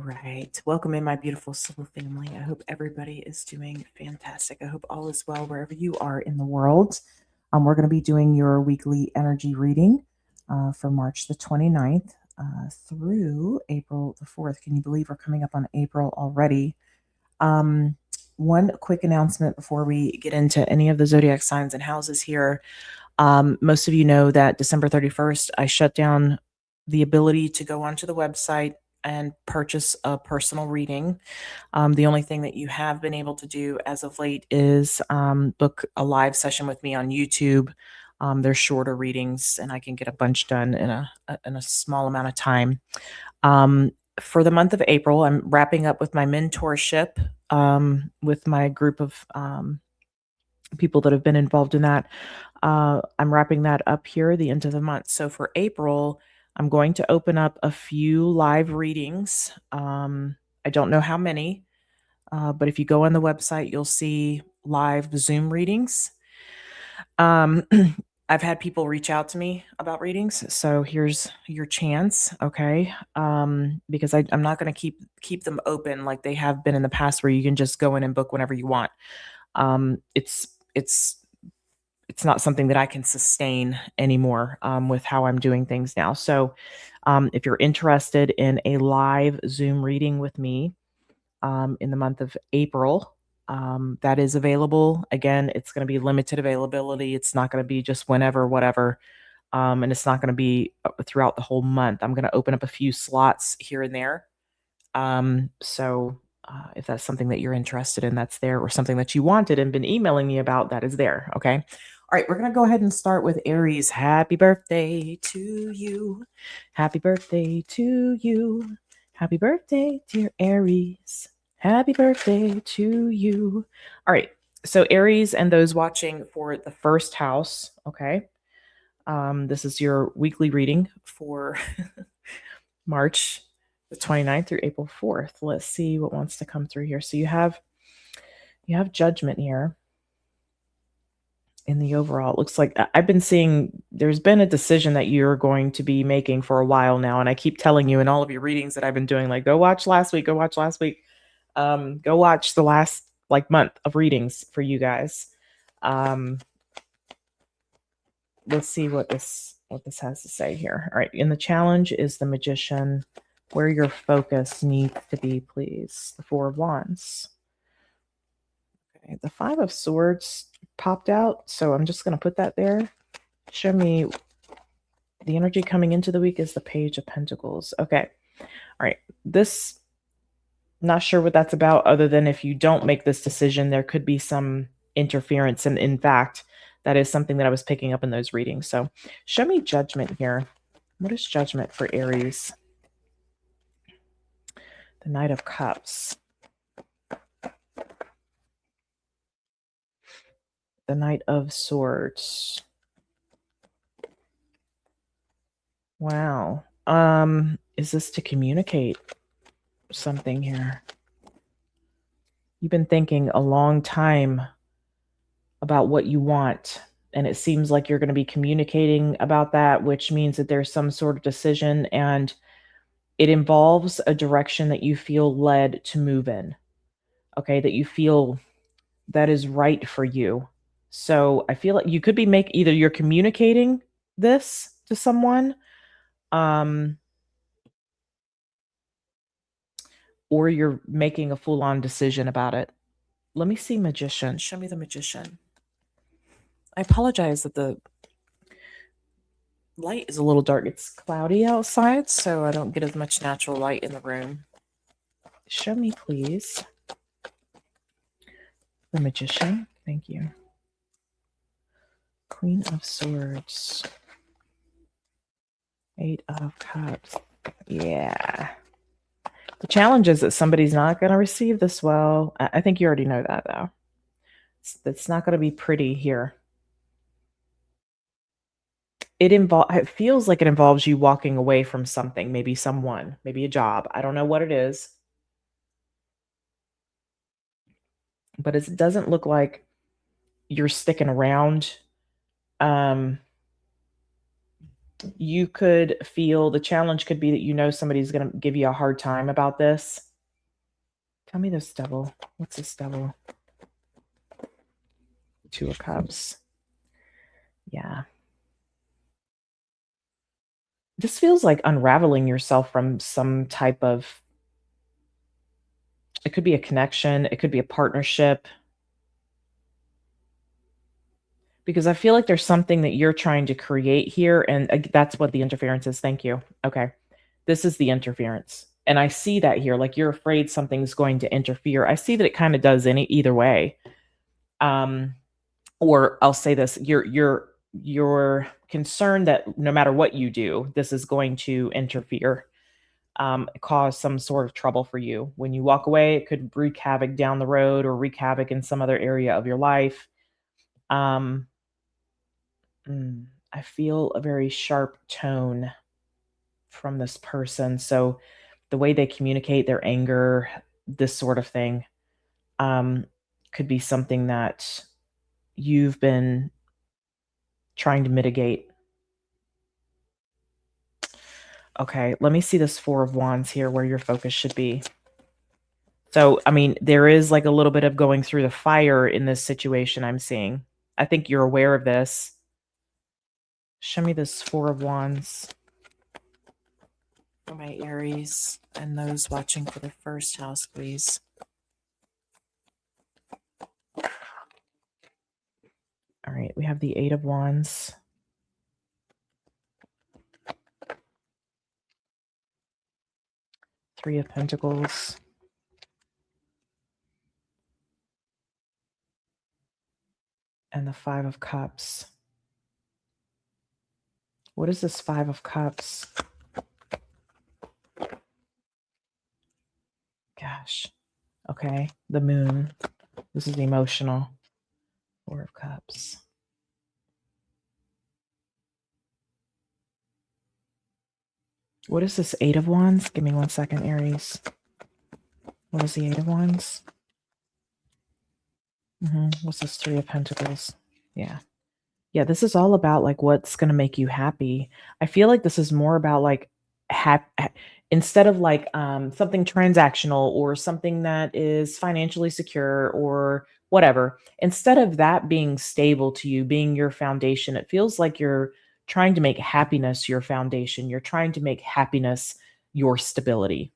right. Welcome in, my beautiful soul family. I hope everybody is doing fantastic. I hope all is well wherever you are in the world. We're going to be doing your weekly energy reading for March the 29th through April the 4th. Can you believe we're coming up on April already? One quick announcement before we get into any of the zodiac signs and houses here. Most of you know that December 31st, I shut down the ability to go onto the website and purchase a personal reading. The only thing that you have been able to do as of late is book a live session with me on YouTube. They're shorter readings, and I can get a bunch done in a small amount of time. For the month of April, I'm wrapping up with my mentorship with my group of people that have been involved in that. I'm wrapping that up here at the end of the month. So for April, I'm going to open up a few live readings. I don't know how many, but if you go on the website, you'll see live Zoom readings. I've had people reach out to me about readings, so here's your chance, okay? Because I'm not going to keep them open like they have been in the past, where you can just go in and book whenever you want. It's not something that I can sustain anymore with how I'm doing things now. So if you're interested in a live Zoom reading with me in the month of April, that is available. Again, it's going to be limited availability. It's not going to be just whenever, whatever. And it's not going to be throughout the whole month. I'm going to open up a few slots here and there. So if that's something that you're interested in, that's there, or something that you wanted and been emailing me about, that is there. Okay. All right, we're going to go ahead and start with Aries. Happy birthday to you. Happy birthday to you. Happy birthday, dear Aries. Happy birthday to you. All right, so Aries and those watching for the first house, okay? This is your weekly reading for March the 29th through April 4th. Let's see what wants to come through here. So you have Judgment here. In the overall, it looks like I've been seeing there's been a decision that you're going to be making for a while now. And I keep telling you in all of your readings that I've been doing, like, go watch last week, go watch the last month of readings for you guys. Let's see what this has to say here. All right. And the challenge is the Magician. Where your focus needs to be, please. The Four of Wands. Okay. The Five of Swords popped out, so I'm just going to put that there. Show me the energy coming into the week is the Page of Pentacles. Okay. All right. This, not sure what that's about, other than if you don't make this decision, there could be some interference. And in fact, that is something that I was picking up in those readings. So show me Judgment here. What is Judgment for Aries? The Knight of Cups. The Knight of Swords. Wow. Is this to communicate something here? You've been thinking a long time about what you want, and it seems like you're going to be communicating about that, which means that there's some sort of decision, and it involves a direction that you feel led to move in. Okay, that you feel that is right for you. So I feel like you could be either you're communicating this to someone, or you're making a full-on decision about it. Let me see Magician. Show me the Magician. I apologize that the light is a little dark. It's cloudy outside, so I don't get as much natural light in the room. Show me, please, the Magician. Thank you. Queen of Swords. Eight of Cups. Yeah. The challenge is that somebody's not going to receive this well. I think you already know that, though. It's not going to be pretty here. It feels like it involves you walking away from something, maybe someone, maybe a job. I don't know what it is. But it doesn't look like you're sticking around. You could feel the challenge could be that you know somebody's going to give you a hard time about this. Tell me this devil. What's this devil? Two of Cups. Yeah. This feels like unraveling yourself from some type of, it could be a connection, it could be a partnership. Because I feel like there's something that you're trying to create here, and that's what the interference is. Thank you. Okay. This is the interference. And I see that here, like you're afraid something's going to interfere. I see that it kind of does either way. Or I'll say this, you're concerned that no matter what you do, this is going to interfere, cause some sort of trouble for you. When you walk away, it could wreak havoc down the road or wreak havoc in some other area of your life. Um, I feel a very sharp tone from this person. So the way they communicate their anger, this sort of thing, could be something that you've been trying to mitigate. Okay, let me see this Four of Wands here where your focus should be. So, I mean, there is like a little bit of going through the fire in this situation I'm seeing. I think you're aware of this. Show me this Four of Wands for my Aries and those watching for the first house, please. All right, we have the Eight of Wands. Three of Pentacles. And the Five of Cups. What is this Five of Cups? Gosh. Okay, the Moon. This is emotional. Four of Cups. What is this Eight of Wands? Give me 1 second, Aries. What is the Eight of Wands? What's this Three of Pentacles? Yeah. Yeah, this is all about like what's going to make you happy. I feel like this is more about like instead of like something transactional or something that is financially secure or whatever. Instead of that being stable to you, being your foundation, it feels like you're trying to make happiness your foundation. You're trying to make happiness your stability.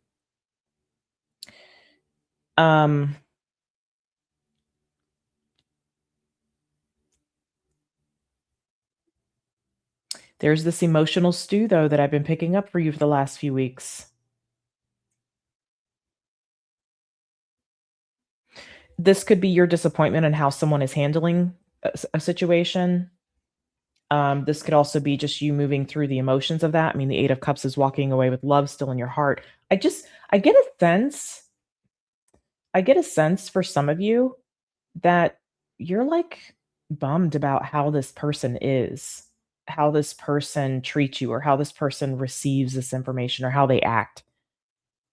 There's this emotional stew, though, that I've been picking up for you for the last few weeks. This could be your disappointment in how someone is handling a situation. This could also be just you moving through the emotions of that. I mean, the Eight of Cups is walking away with love still in your heart. I get a sense for some of you that you're like bummed about how this person is, how this person treats you, or how this person receives this information, or how they act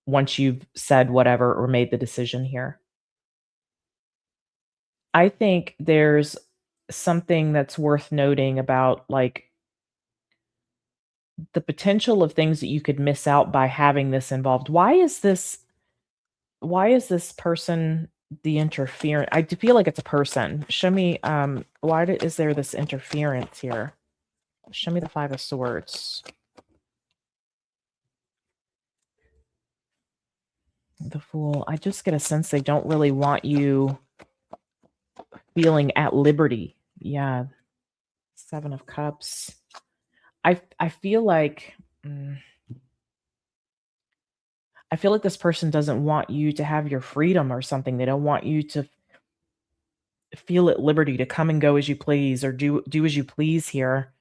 once you've said whatever or made the decision here. I think there's something that's worth noting about like the potential of things that you could miss out by having this involved. Why is this person the interference? I do feel like it's a person. Show me is there this interference here? Show me the Five of Swords. The Fool. I just get a sense they don't really want you feeling at liberty. Yeah. Seven of Cups. I feel like I feel like this person doesn't want you to have your freedom or something. They don't want you to feel at liberty to come and go as you please or do as you please here.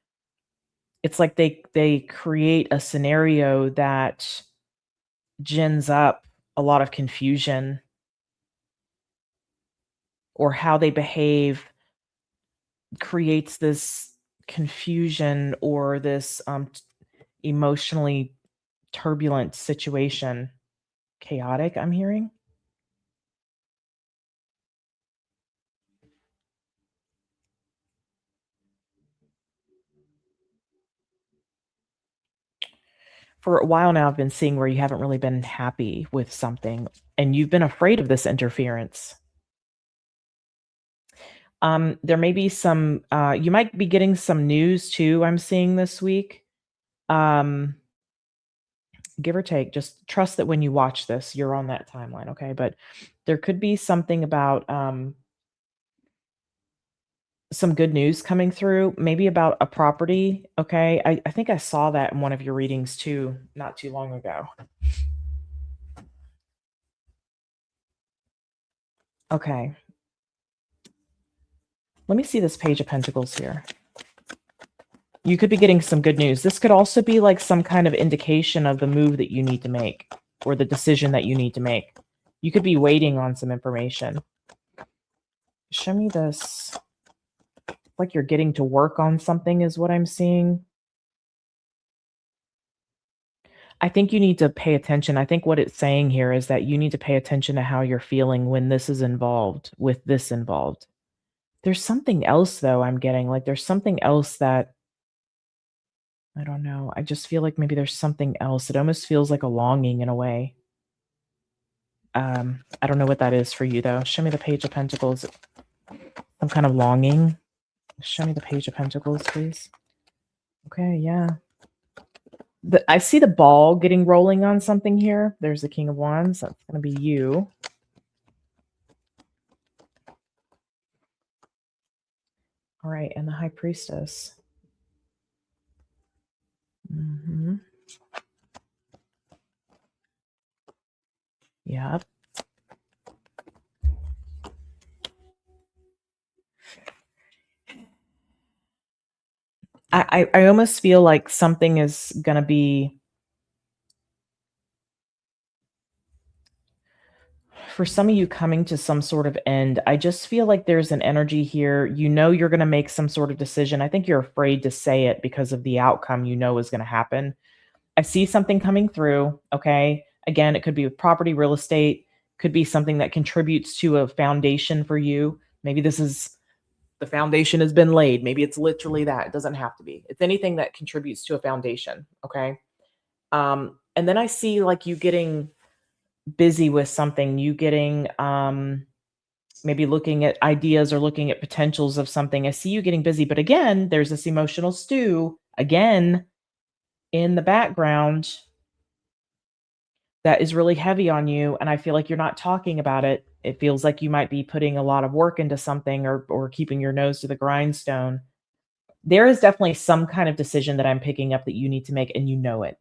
It's like they create a scenario that gins up a lot of confusion, or how they behave creates this confusion or this emotionally turbulent situation. Chaotic, I'm hearing. For a while now, I've been seeing where you haven't really been happy with something and you've been afraid of this interference. There may be some, you might be getting some news too, I'm seeing this week. Um, give or take, just trust that when you watch this, you're on that timeline, okay? But there could be something about some good news coming through, maybe about a property, okay? I think I saw that in one of your readings too, not too long ago. Okay. Let me see this Page of Pentacles here. You could be getting some good news. This could also be like some kind of indication of the move that you need to make or the decision that you need to make. You could be waiting on some information. Show me this. Like you're getting to work on something is what I'm seeing. I think you need to pay attention. I think what it's saying here is that you need to pay attention to how you're feeling when this is involved, with this involved. There's something else though I'm getting. Like there's something else that I don't know. I just feel like maybe there's something else. It almost feels like a longing in a way. I don't know what that is for you though. Show me the Page of Pentacles. Some kind of longing. Show me the Page of Pentacles, please. Okay, yeah. I see the ball getting rolling on something here. There's the King of Wands. That's going to be you. All right, and the High Priestess. Mm-hmm. Yep. I almost feel like something is going to be, for some of you, coming to some sort of end. I just feel like there's an energy here. You know you're going to make some sort of decision. I think you're afraid to say it because of the outcome you know is going to happen. I see something coming through, okay? Again, it could be with property, real estate, could be something that contributes to a foundation for you. Maybe this is, the foundation has been laid. Maybe it's literally that. It doesn't have to be. It's anything that contributes to a foundation, okay? And then I see like you getting busy with something, you getting maybe looking at ideas or looking at potentials of something. I see you getting busy, but again, there's this emotional stew again in the background that is really heavy on you, and I feel like you're not talking about it. It feels like you might be putting a lot of work into something or keeping your nose to the grindstone. There is definitely some kind of decision that I'm picking up that you need to make, and you know it.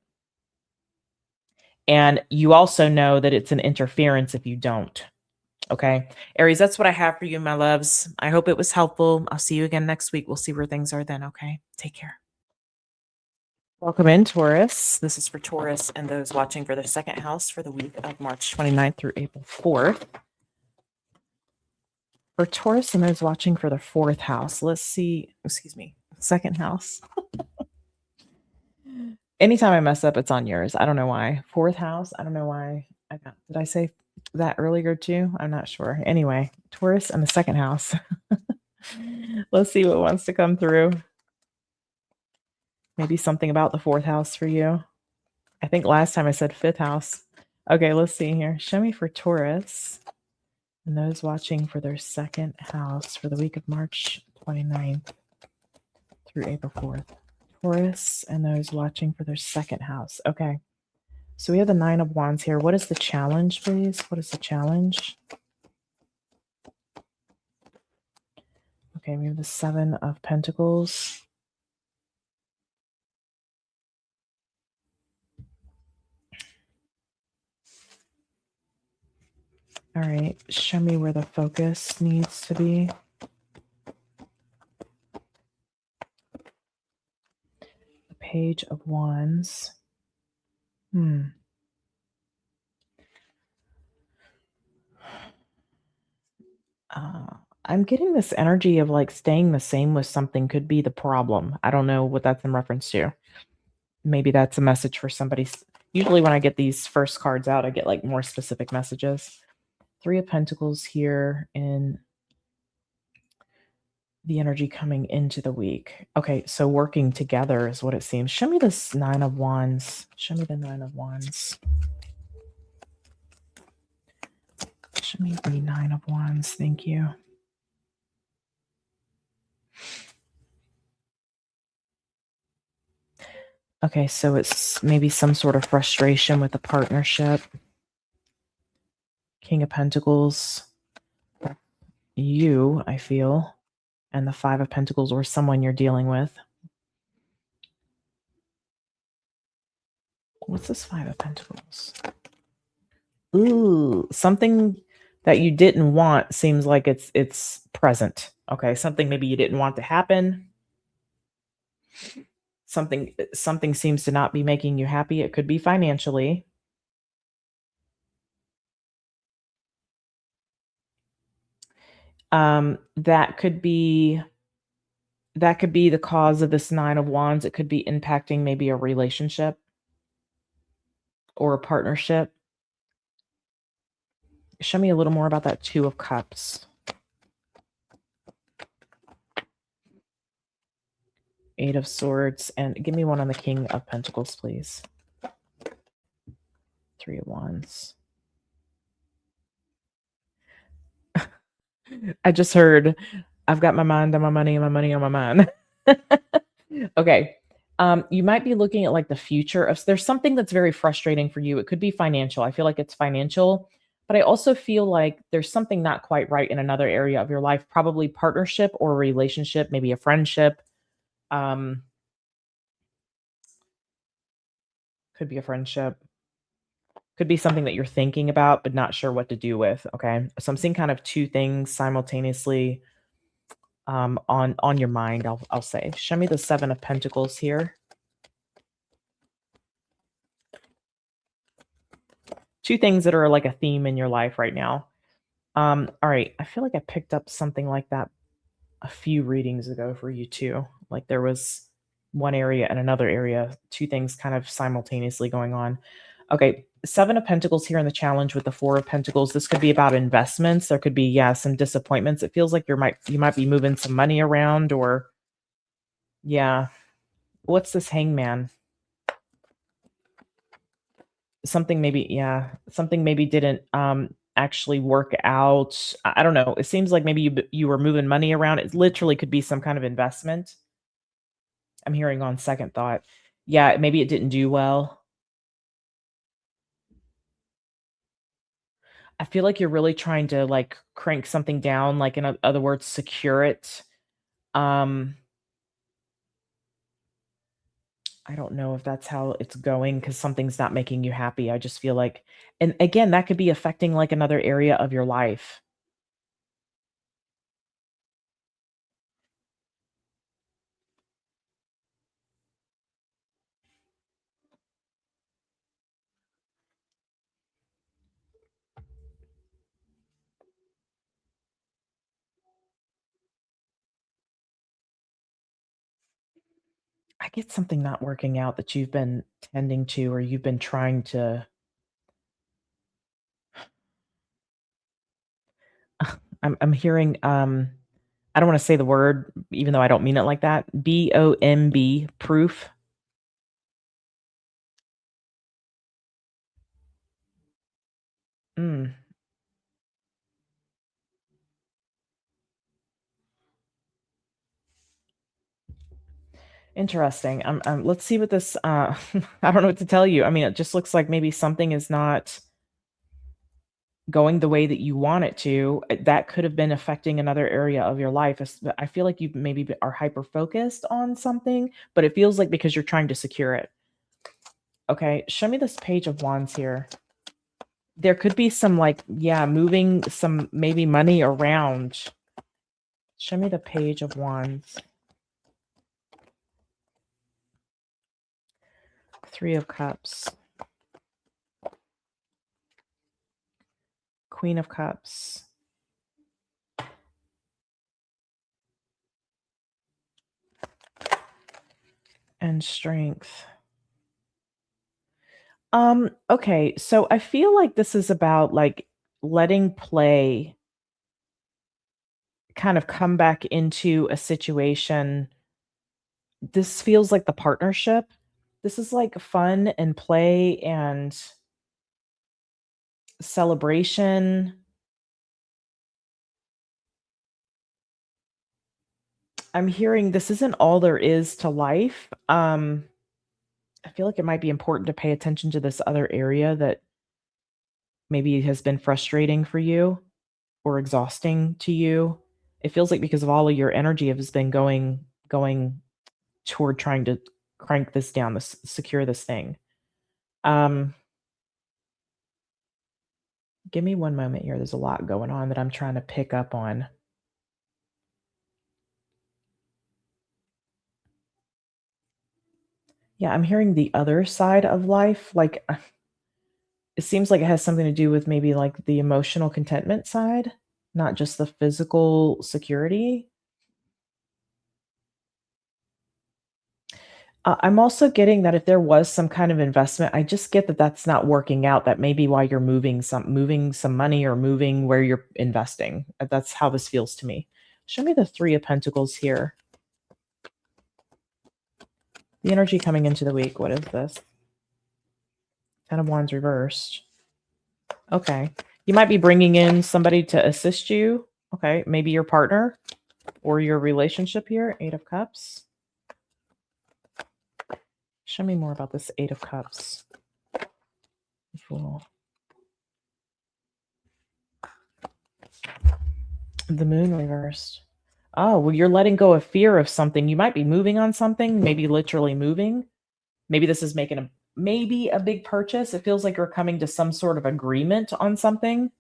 And you also know that it's an interference if you don't. Okay. Aries, that's what I have for you, my loves. I hope it was helpful. I'll see you again next week. We'll see where things are then. Okay. Take care. Welcome in, Taurus. This is for Taurus and those watching for the second house for the week of March 29th through April 4th. For Taurus and those watching for the fourth house, let's see, excuse me, second house. Anytime I mess up, it's on yours. I don't know why. Fourth house, I don't know why. Did I say that earlier too? I'm not sure. Anyway, Taurus and the second house. Let's see what wants to come through. Maybe something about the fourth house for you. I think last time I said fifth house. Okay, let's see here. Show me for Taurus and those watching for their second house for the week of March 29th through April 4th. Taurus and those watching for their second house. Okay. So we have the Nine of Wands here. What is the challenge, please? What is the challenge? Okay, we have the Seven of Pentacles. All right, show me where the focus needs to be. The Page of Wands. I'm getting this energy of like staying the same with something could be the problem. I don't know what that's in reference to. Maybe that's a message for somebody. Usually when I get these first cards out, I get like more specific messages. Three of Pentacles here in the energy coming into the week. Okay, so working together is what it seems. Show me this Nine of Wands. Show me the Nine of Wands. Show me the Nine of Wands. Thank you. Okay, so it's maybe some sort of frustration with a partnership. King of Pentacles. You, I feel. And the Five of Pentacles, or someone you're dealing with. What's this Five of Pentacles? Ooh, something that you didn't want seems like it's present. Okay, something maybe you didn't want to happen. Something seems to not be making you happy. It could be financially. That could be the cause of this Nine of Wands. It could be impacting maybe a relationship or a partnership. Show me a little more about that Two of Cups. Eight of Swords, and give me one on the King of Pentacles, please. Three of Wands. I just heard, I've got my mind on my money and my money on my mind. Okay. You might be looking at like the future of, there's something that's very frustrating for you. It could be financial. I feel like it's financial, but I also feel like there's something not quite right in another area of your life, probably partnership or relationship, maybe a friendship. Could be a friendship. Could be something that you're thinking about, but not sure what to do with. Okay. So I'm seeing kind of two things simultaneously on your mind, I'll say. Show me the Seven of Pentacles here. Two things that are like a theme in your life right now. All right. I feel like I picked up something like that a few readings ago for you too. Like there was one area and another area, two things kind of simultaneously going on. Okay, Seven of Pentacles here in the challenge with the Four of Pentacles. This could be about investments. There could be, yeah, some disappointments. It feels like you might be moving some money around, or yeah. What's this Hangman? Something maybe, yeah, something maybe didn't actually work out. I don't know. It seems like maybe you were moving money around. It literally could be some kind of investment. I'm hearing on second thought. Yeah, maybe it didn't do well. I feel like you're really trying to like crank something down, like in other words, secure it. Um, I don't know if that's how it's going because something's not making you happy. I just feel like, and again, that could be affecting like another area of your life. I get something not working out that you've been tending to, or you've been trying to. I'm hearing. I don't want to say the word, even though I don't mean it like that. BOMB, proof. Mm, interesting. Let's see what this. I don't know what to tell you. I mean, it just looks like maybe something is not going the way that you want it to. That could have been affecting another area of your life. I feel like you maybe are hyper focused on something, but it feels like because you're trying to secure it. Okay, show me this Page of Wands here. There could be some like, yeah, moving some maybe money around. Show me the Page of Wands. Three of Cups. Queen of Cups. And Strength. Okay, so I feel like this is about like letting play kind of come back into a situation. This feels like the partnership. This is like fun and play and celebration. I'm hearing this isn't all there is to life. I feel like it might be important to pay attention to this other area that maybe has been frustrating for you or exhausting to you. It feels like because of all of your energy has been going toward trying to crank this down, this secure this thing. Um, give me one moment here. There's a lot going on that I'm trying to pick up on. Yeah, I'm hearing the other side of life. Like it seems like it has something to do with maybe like the emotional contentment side, not just the physical security. I'm also getting that if there was some kind of investment, I just get that that's not working out. That may be why you're moving some money or moving where you're investing. That's how this feels to me. Show me the 3 of Pentacles here. The energy coming into the week. What is this? 10 of Wands reversed. Okay. You might be bringing in somebody to assist you. Okay. Maybe your partner or your relationship here. 8 of Cups. Show me more about this 8 of Cups. Fool. The Moon reversed. Oh, well, you're letting go of fear of something. You might be moving on something, maybe literally moving. Maybe this is making maybe a big purchase. It feels like you're coming to some sort of agreement on something.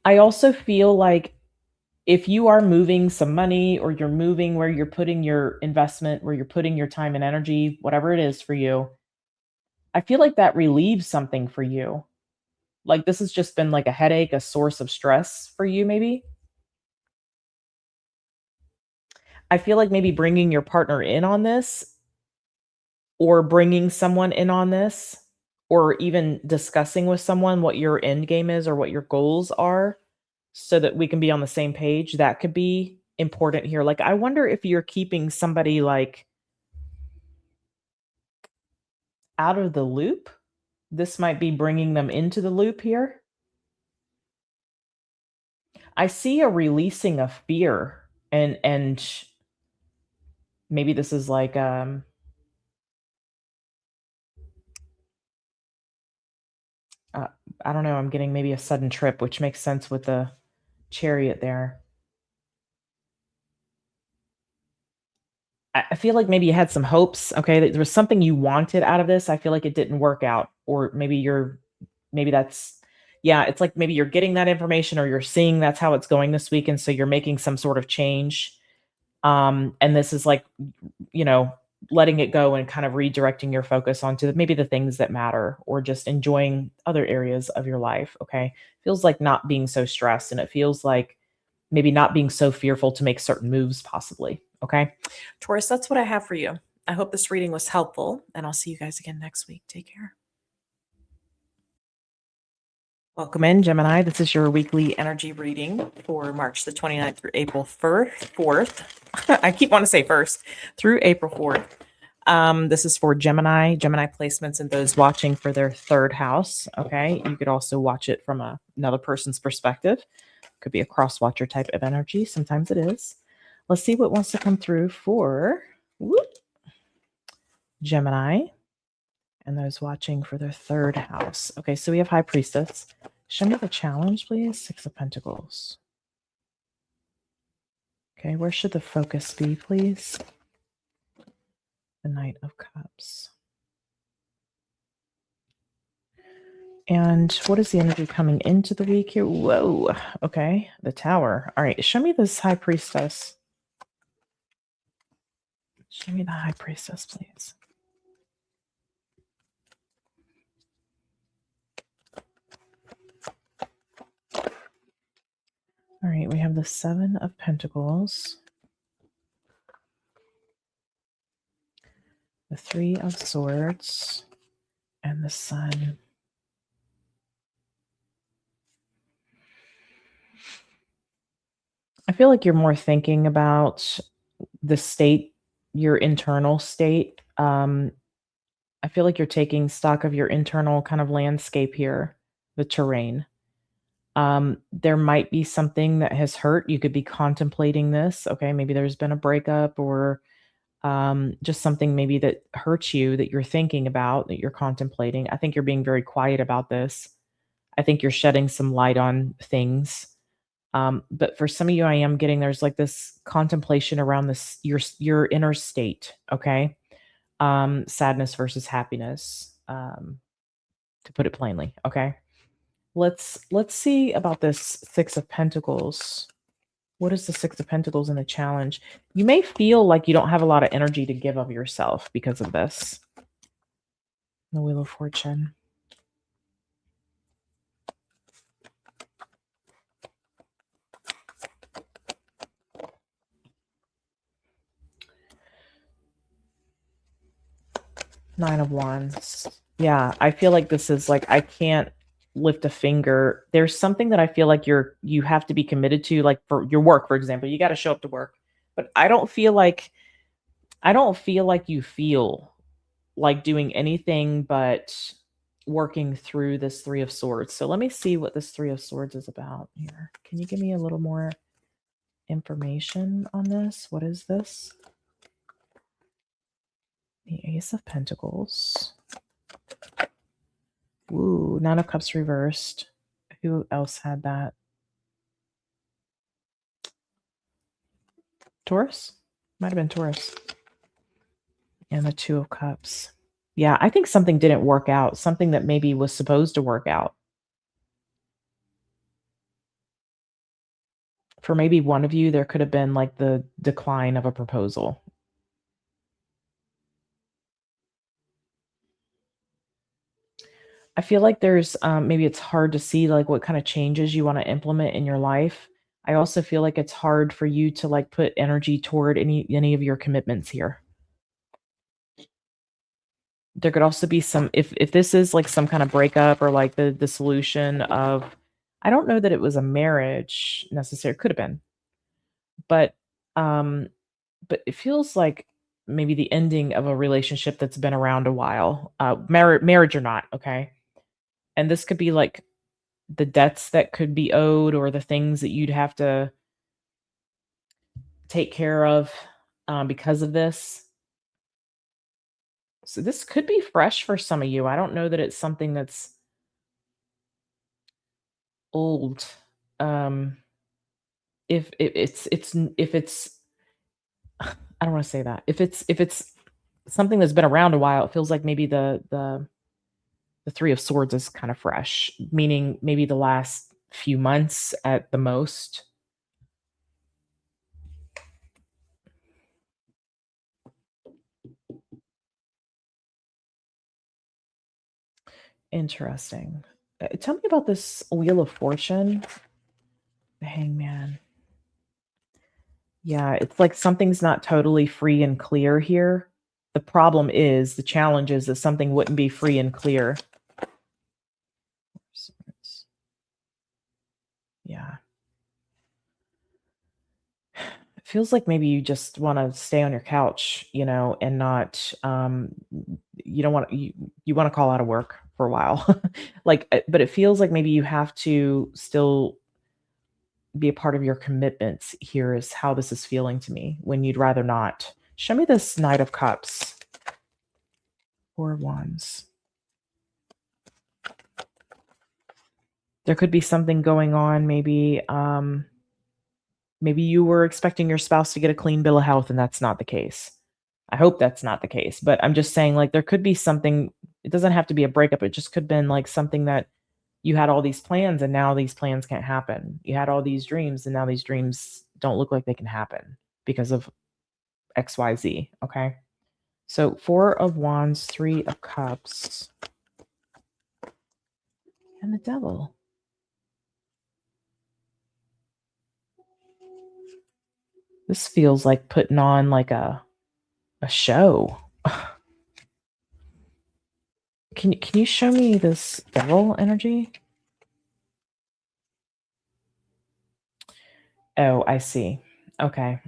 I also feel like if you are moving some money or you're moving where you're putting your investment, where you're putting your time and energy, whatever it is for you, I feel like that relieves something for you. Like this has just been like a headache, a source of stress for you, maybe. I feel like maybe bringing your partner in on this or bringing someone in on this or even discussing with someone what your end game is or what your goals are so that we can be on the same page, that could be important here. Like I wonder if you're keeping somebody like out of the loop. This might be bringing them into the loop here. I see a releasing of fear and maybe this is like I don't know, I'm getting maybe a sudden trip, which makes sense with the Chariot there. I feel like maybe you had some hopes, okay, that there was something you wanted out of this. I feel like it didn't work out, or maybe that's yeah, it's like maybe you're getting that information or you're seeing that's how it's going this week, and so you're making some sort of change. And this is like, you know, letting it go and kind of redirecting your focus onto maybe the things that matter or just enjoying other areas of your life, okay? Feels like not being so stressed, and it feels like maybe not being so fearful to make certain moves possibly, okay? Taurus, that's what I have for you. I hope this reading was helpful, and I'll see you guys again next week. Take care. Welcome in, Gemini. This is your weekly energy reading for March the 29th through April 4th. I keep wanting to say first, through April 4th. This is for Gemini placements and those watching for their 3rd house. Okay. You could also watch it from another person's perspective. Could be a cross watcher type of energy. Sometimes it is. Let's see what wants to come through for Gemini and those watching for their 3rd house. Okay, so we have High Priestess. Show me the challenge, please. 6 of Pentacles. Okay, where should the focus be, please? The Knight of Cups. And what is the energy coming into the week here? Whoa. Okay, the Tower. All right, show me this High Priestess. Show me the High Priestess, please. All right, we have the 7 of Pentacles, the 3 of Swords, and the Sun. I feel like you're more thinking about the state, your internal state. I feel like you're taking stock of your internal kind of landscape here, the terrain. There might be something that has hurt. You could be contemplating this. Okay, maybe there's been a breakup or just something maybe that hurts you that you're thinking about, that you're contemplating. I think you're being very quiet about this. I think you're shedding some light on things. But for some of you, I am getting there's like this contemplation around this your inner state. Okay, sadness versus happiness. To put it plainly. Okay, let's see about this Six of Pentacles. What is the Six of Pentacles in a challenge? You may feel like you don't have a lot of energy to give of yourself because of this. The Wheel of Fortune. Nine of Wands. Yeah, I feel like this is like I can't lift a finger. There's something that I feel like you have to be committed to, like for your work, for example. You got to show up to work. But I don't feel like you feel like doing anything but working through this Three of Swords. So let me see what this Three of Swords is about here. Can you give me a little more information on this? What is this? The Ace of Pentacles. Ooh, Nine of Cups reversed. Who else had that? Taurus? Might have been Taurus. And the Two of Cups. Yeah, I think something didn't work out. Something that maybe was supposed to work out. For maybe one of you, there could have been like the decline of a proposal. I feel like there's maybe it's hard to see like what kind of changes you want to implement in your life. I also feel like it's hard for you to like put energy toward any of your commitments here. There could also be some if this is like some kind of breakup or like the dissolution of, I don't know that it was a marriage necessarily, could have been, but um but it feels like maybe the ending of a relationship that's been around a while, marriage or not, okay? And this could be like the debts that could be owed or the things that you'd have to take care of because of this. So this could be fresh for some of you. I don't know that it's something that's old. If it's I don't want to say that. If it's something that's been around a while, it feels like maybe the Three of Swords is kind of fresh, meaning maybe the last few months at the most. Interesting. Tell me about this Wheel of Fortune. The Hangman. Yeah, it's like something's not totally free and clear here. The problem is, the challenge is that something wouldn't be free and clear. Yeah. It feels like maybe you just want to stay on your couch, and not you don't want you want to call out of work for a while. Like but it feels like maybe you have to still be a part of your commitments here is how this is feeling to me when you'd rather not. Show me this Knight of Cups. Four of Wands. There could be something going on. Maybe maybe you were expecting your spouse to get a clean bill of health and that's not the case. I hope that's not the case, but I'm just saying like there could be something. It doesn't have to be a breakup. It just could have been like something that you had all these plans and now these plans can't happen. You had all these dreams and now these dreams don't look like they can happen because of XYZ. Okay. So Four of Wands, Three of Cups, and the Devil. This feels like putting on like a show. Can you show me this Devil energy? Oh, I see. Okay.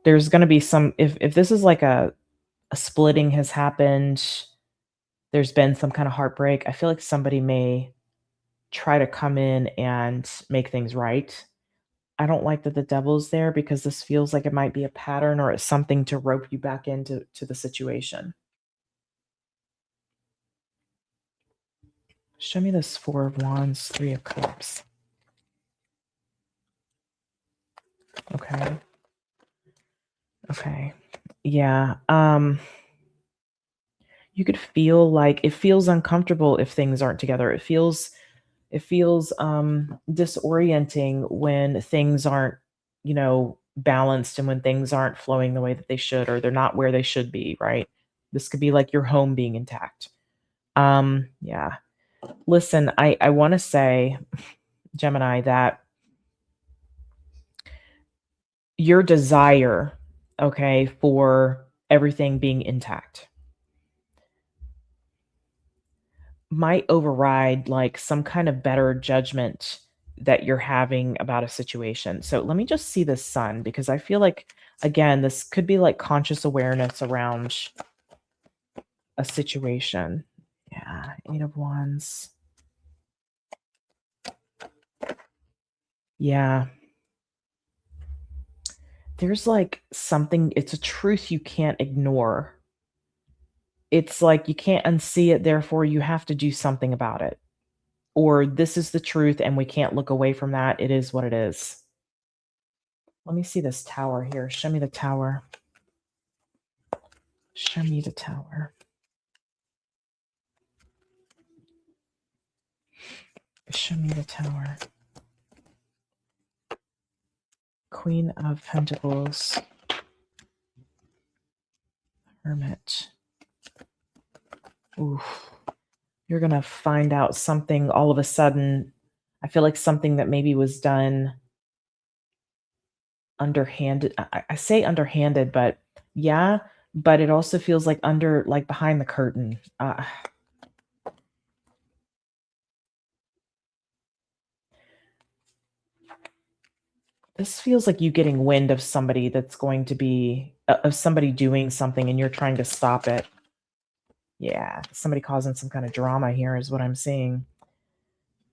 There's going to be some, if this is like a splitting has happened, there's been some kind of heartbreak. I feel like somebody may try to come in and make things right. I don't like that the devil's there because this feels like it might be a pattern or it's something to rope you back into the situation. Show me this Four of Wands, Three of Cups. Okay. Okay. Yeah. You could feel like it feels uncomfortable if things aren't together. It feels disorienting when things aren't, balanced and when things aren't flowing the way that they should or they're not where they should be, right? This could be like your home being intact. Yeah. Listen, I want to say, Gemini, that your desire, okay, for everything being intact might override like some kind of better judgment that you're having about a situation. So let me just see the sun because I feel like, again, this could be like conscious awareness around a situation. Yeah, Eight of Wands. Yeah. There's like something, it's a truth you can't ignore. It's like you can't unsee it, therefore you have to do something about it. Or this is the truth and we can't look away from that. It is what it is. Let me see this tower here. Show me the tower. Show me the tower. Show me the tower. Queen of Pentacles. Hermit. Oof. You're going to find out something all of a sudden. I feel like something that maybe was done underhanded. I say underhanded, but yeah, but it also feels like like behind the curtain. This feels like you getting wind of somebody that's going to be, of somebody doing something and you're trying to stop it. Yeah, somebody causing some kind of drama here is what I'm seeing.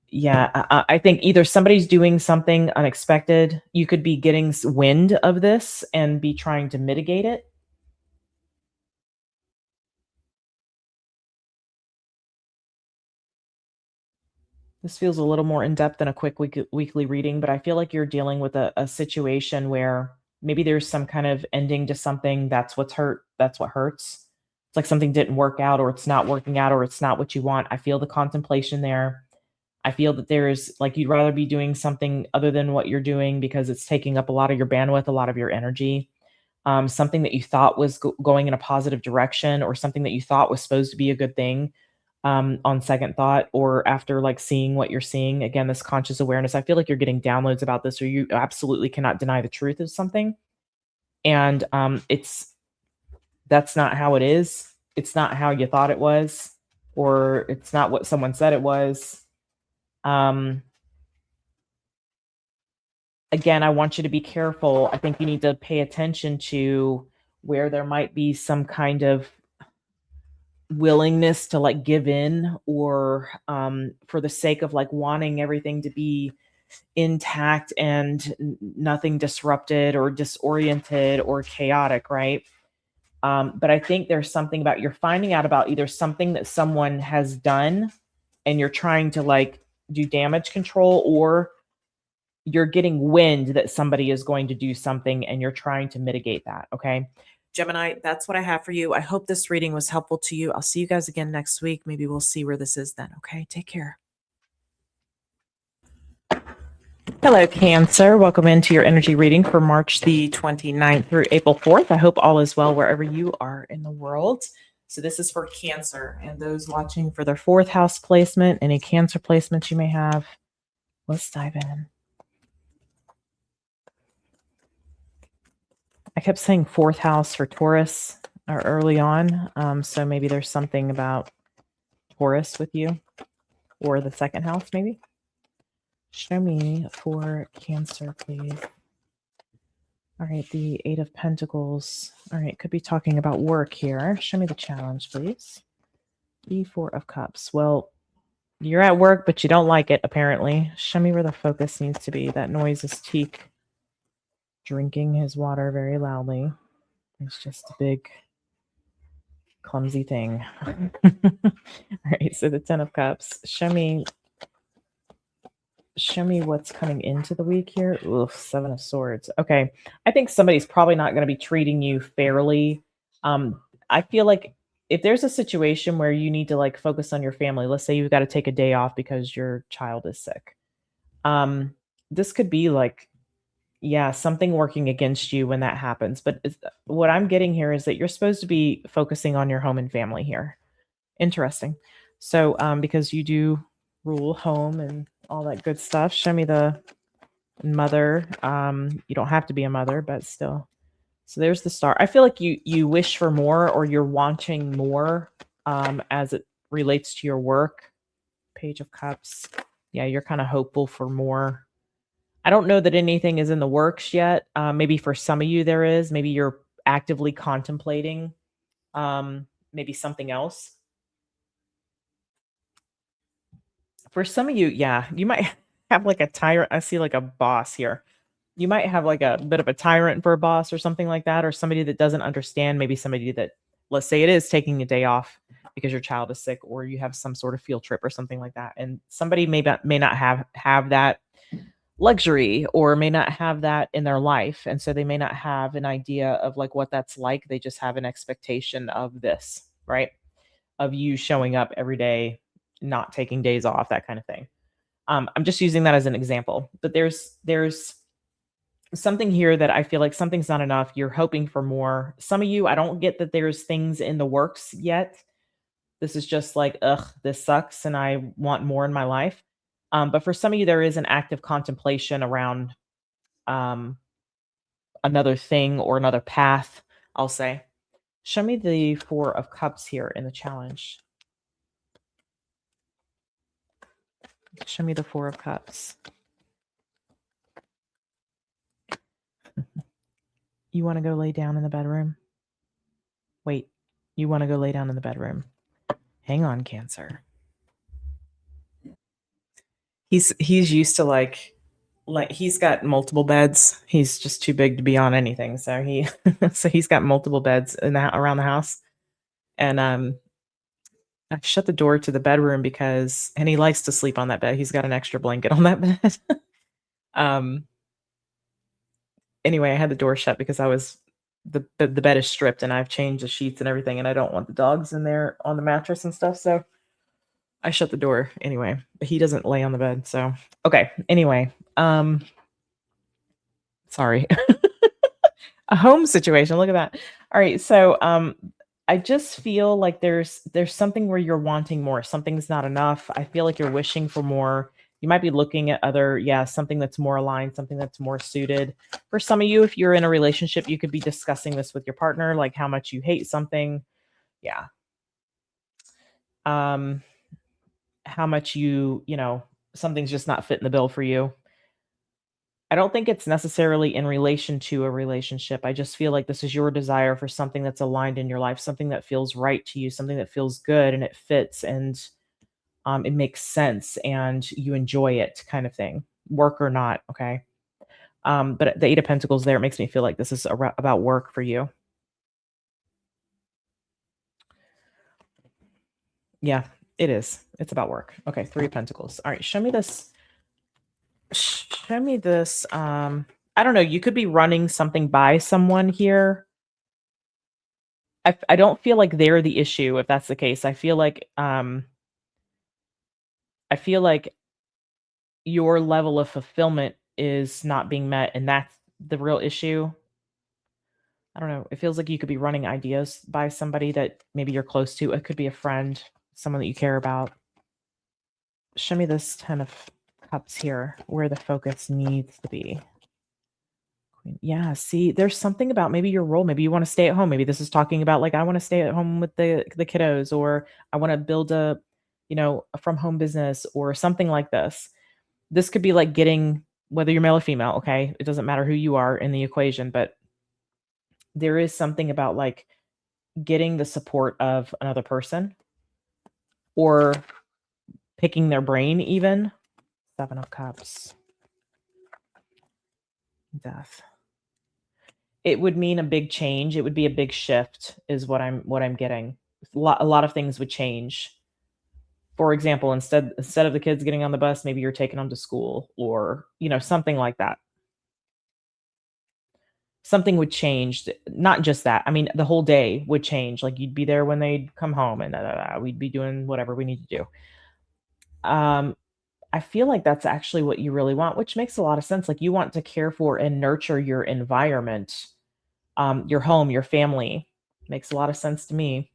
Yeah, I think either somebody's doing something unexpected. You could be getting wind of this and be trying to mitigate it. This feels a little more in depth than a quick weekly reading, but I feel like you're dealing with a situation where maybe there's some kind of ending to something. That's what's hurt. That's what hurts. It's like something didn't work out, or it's not working out, or it's not what you want. I feel the contemplation there. I feel that there's like you'd rather be doing something other than what you're doing because it's taking up a lot of your bandwidth, a lot of your energy. Something that you thought was going in a positive direction, or something that you thought was supposed to be a good thing, on second thought, or after like seeing what you're seeing. Again, this conscious awareness. I feel like you're getting downloads about this, or you absolutely cannot deny the truth of something. And that's not how it is. It's not how you thought it was, or it's not what someone said it was. Um, Again, I want you to be careful. I think you need to pay attention to where there might be some kind of willingness to like give in, or for the sake of like wanting everything to be intact and nothing disrupted or disoriented or chaotic, right? But I think there's something about you're finding out about either something that someone has done and you're trying to like do damage control, or you're getting wind that somebody is going to do something and you're trying to mitigate that. Okay. Gemini, that's what I have for you. I hope this reading was helpful to you. I'll see you guys again next week. Maybe we'll see where this is then. Okay. Take care. Hello, Cancer. Welcome into your energy reading for March the 29th through April 4th. I hope all is well wherever you are in the world. So this is for Cancer and those watching for their fourth house placement, any Cancer placements you may have. Let's dive in. I kept saying fourth house for Taurus early on. So maybe there's something about Taurus with you, or the second house, maybe. Show me for Cancer, please. All right, the Eight of Pentacles. All right, could be talking about work here. Show me the challenge, please. The Four of Cups. Well, you're at work, but you don't like it, apparently. Show me where the focus needs to be. That noise is Teak drinking his water very loudly. It's just a big, clumsy thing. All right, so the Ten of Cups. Show me what's coming into the week here. Oof, Seven of Swords. Okay, I think somebody's probably not going to be treating you fairly. I feel like if there's a situation where you need to like focus on your family, let's say you've got to take a day off because your child is sick. This could be like, yeah, something working against you when that happens. But what I'm getting here is that you're supposed to be focusing on your home and family here. Interesting. So, because you do rule home and all that good stuff, show me the mother. You don't have to be a mother, but still. So there's the star. I feel like you wish for more, or you're wanting more as it relates to your work. Page of Cups. Yeah, you're kind of hopeful for more. I don't know that anything is in the works yet. Maybe for some of you there is. Maybe you're actively contemplating maybe something else. For some of you, yeah, you might have like a tyrant. I see like a boss here. You might have like a bit of a tyrant for a boss or something like that, or somebody that doesn't understand. Maybe somebody that, let's say it is taking a day off because your child is sick, or you have some sort of field trip or something like that. And somebody may not have that luxury, or may not have that in their life. And so they may not have an idea of like what that's like. They just have an expectation of this, right? Of you showing up every day, not taking days off, that kind of thing. I'm just using that as an example, but there's something here that I feel like something's not enough. You're hoping for more. Some of you, I don't get that there's things in the works yet. This is just like, ugh, this sucks and I want more in my life. But for some of you, there is an active contemplation around another thing or another path, I'll say. Show me the Four of Cups here in the challenge. Show me the Four of Cups. You want to go lay down in the bedroom? Wait, you want to go lay down in the bedroom? Hang on, Cancer. He's used to like he's got multiple beds. He's just too big to be on anything. So he's got multiple beds around the house. And I shut the door to the bedroom and he likes to sleep on that bed. He's got an extra blanket on that bed. Anyway, I had the door shut because the bed is stripped and I've changed the sheets and everything, and I don't want the dogs in there on the mattress and stuff. So I shut the door anyway, but he doesn't lay on the bed. So, okay. Anyway, sorry. A home situation. Look at that. All right. So, I just feel like there's something where you're wanting more. Something's not enough. I feel like you're wishing for more. You might be looking at something that's more aligned, something that's more suited. For some of you, if you're in a relationship, you could be discussing this with your partner, like how much you hate something. Yeah. How much something's just not fitting the bill for you. I don't think it's necessarily in relation to a relationship. I just feel like this is your desire for something that's aligned in your life, something that feels right to you, something that feels good and it fits and it makes sense and you enjoy it, kind of thing, work or not. Okay. But the Eight of Pentacles there, it makes me feel like this is about work for you. Yeah, it is. It's about work. Okay. Three of Pentacles. All right. Show me this. I don't know. You could be running something by someone here. I don't feel like they're the issue if that's the case. I feel like your level of fulfillment is not being met, and that's the real issue. I don't know. It feels like you could be running ideas by somebody that maybe you're close to. It could be a friend, someone that you care about. Show me this Ten of Cups here, where the focus needs to be. Yeah, see, there's something about maybe your role. Maybe you want to stay at home. Maybe this is talking about like, I want to stay at home with the kiddos, or I want to build a from home business or something like this. This could be like getting, whether you're male or female, okay? It doesn't matter who you are in the equation, but there is something about like getting the support of another person or picking their brain even. 7 of Cups. Death. It would mean a big change. It would be a big shift is what I'm getting. A lot of things would change. For example, instead of the kids getting on the bus, maybe you're taking them to school or, something like that. Something would change. Not just that. I mean, the whole day would change. Like you'd be there when they'd come home and we'd be doing whatever we need to do. I feel like that's actually what you really want, which makes a lot of sense. Like you want to care for and nurture your environment, your home, your family. Makes a lot of sense to me.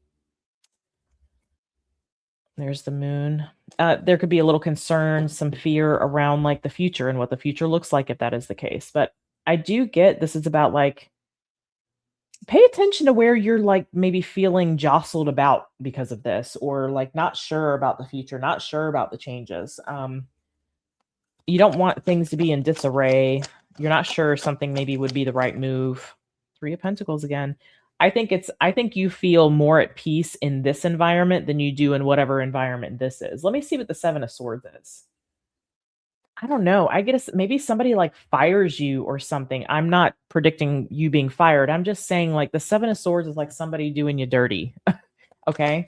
There's the moon. There could be a little concern, some fear around like the future and what the future looks like if that is the case. But I do get this is about like pay attention to where you're like maybe feeling jostled about because of this or like not sure about the future, not sure about the changes. You don't want things to be in disarray. You're not sure something maybe would be the right move. 3 of Pentacles again. I think you feel more at peace in this environment than you do in whatever environment this is. Let me see what the 7 of Swords is. I don't know. I guess maybe somebody like fires you or something. I'm not predicting you being fired. I'm just saying like the 7 of Swords is like somebody doing you dirty. Okay.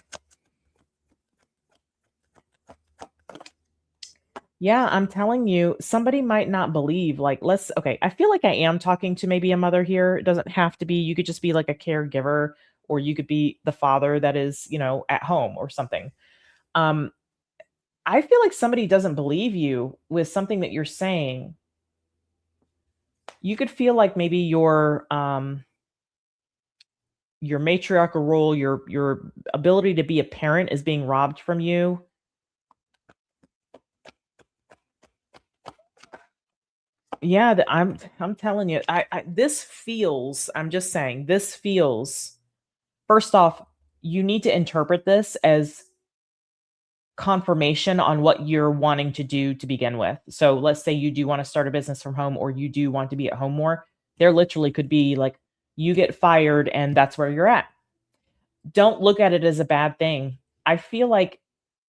Yeah, I'm telling you, somebody might not believe, like, okay, I feel like I am talking to maybe a mother here. It doesn't have to be, you could just be like a caregiver, or you could be the father that is, at home or something. I feel like somebody doesn't believe you with something that you're saying. You could feel like maybe your matriarchal role, your ability to be a parent is being robbed from you. Yeah, I'm telling you, this feels, I'm just saying, this feels, first off, you need to interpret this as confirmation on what you're wanting to do to begin with. So let's say you do want to start a business from home or you do want to be at home more. There literally could be like you get fired and that's where you're at. Don't look at it as a bad thing. I feel like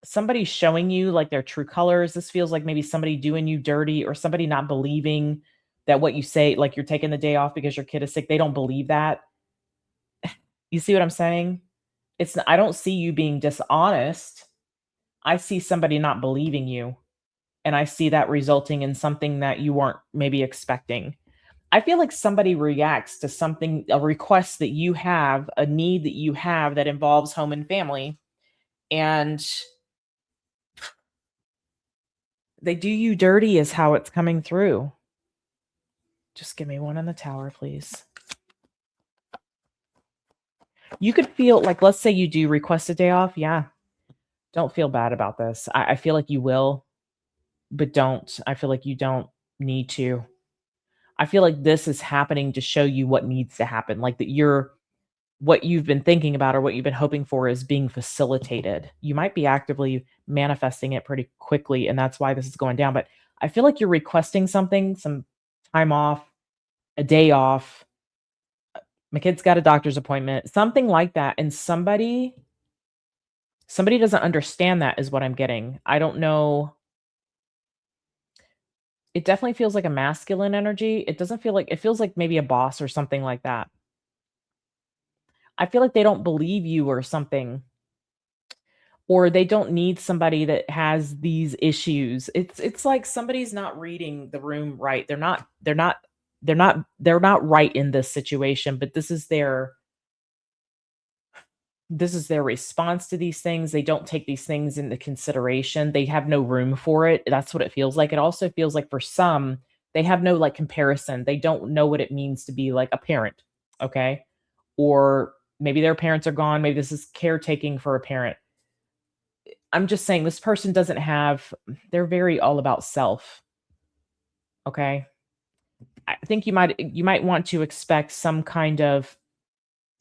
somebody's showing you like their true colors. This feels like maybe somebody doing you dirty or somebody not believing that what you say, like you're taking the day off because your kid is sick. They don't believe that. You see what I'm saying? I don't see you being dishonest. I see somebody not believing you. And I see that resulting in something that you weren't maybe expecting. I feel like somebody reacts to something, a request that you have, a need that you have that involves home and family. And they do you dirty is how it's coming through. Just give me 1 on the Tower, please. You could feel like, let's say you do request a day off. Yeah. Don't feel bad about this. I feel like you will, but don't. I feel like you don't need to. I feel like this is happening to show you what needs to happen. Like that what you've been thinking about or what you've been hoping for is being facilitated. You might be actively manifesting it pretty quickly, and that's why this is going down. But I feel like you're requesting something, some time off, a day off. My kid's got a doctor's appointment, something like that. And somebody doesn't understand that is what I'm getting. I don't know. It definitely feels like a masculine energy. It feels like maybe a boss or something like that. I feel like they don't believe you or something, or they don't need somebody that has these issues. It's like somebody's not reading the room right. They're not right in this situation, but this is their response to these things. They don't take these things into consideration. They have no room for it. That's what it feels like. It also feels like for some, they have no like comparison. They don't know what it means to be like a parent. Okay. Or maybe their parents are gone. Maybe this is caretaking for a parent. I'm just saying this person they're very all about self. Okay. I think you might want to expect some kind of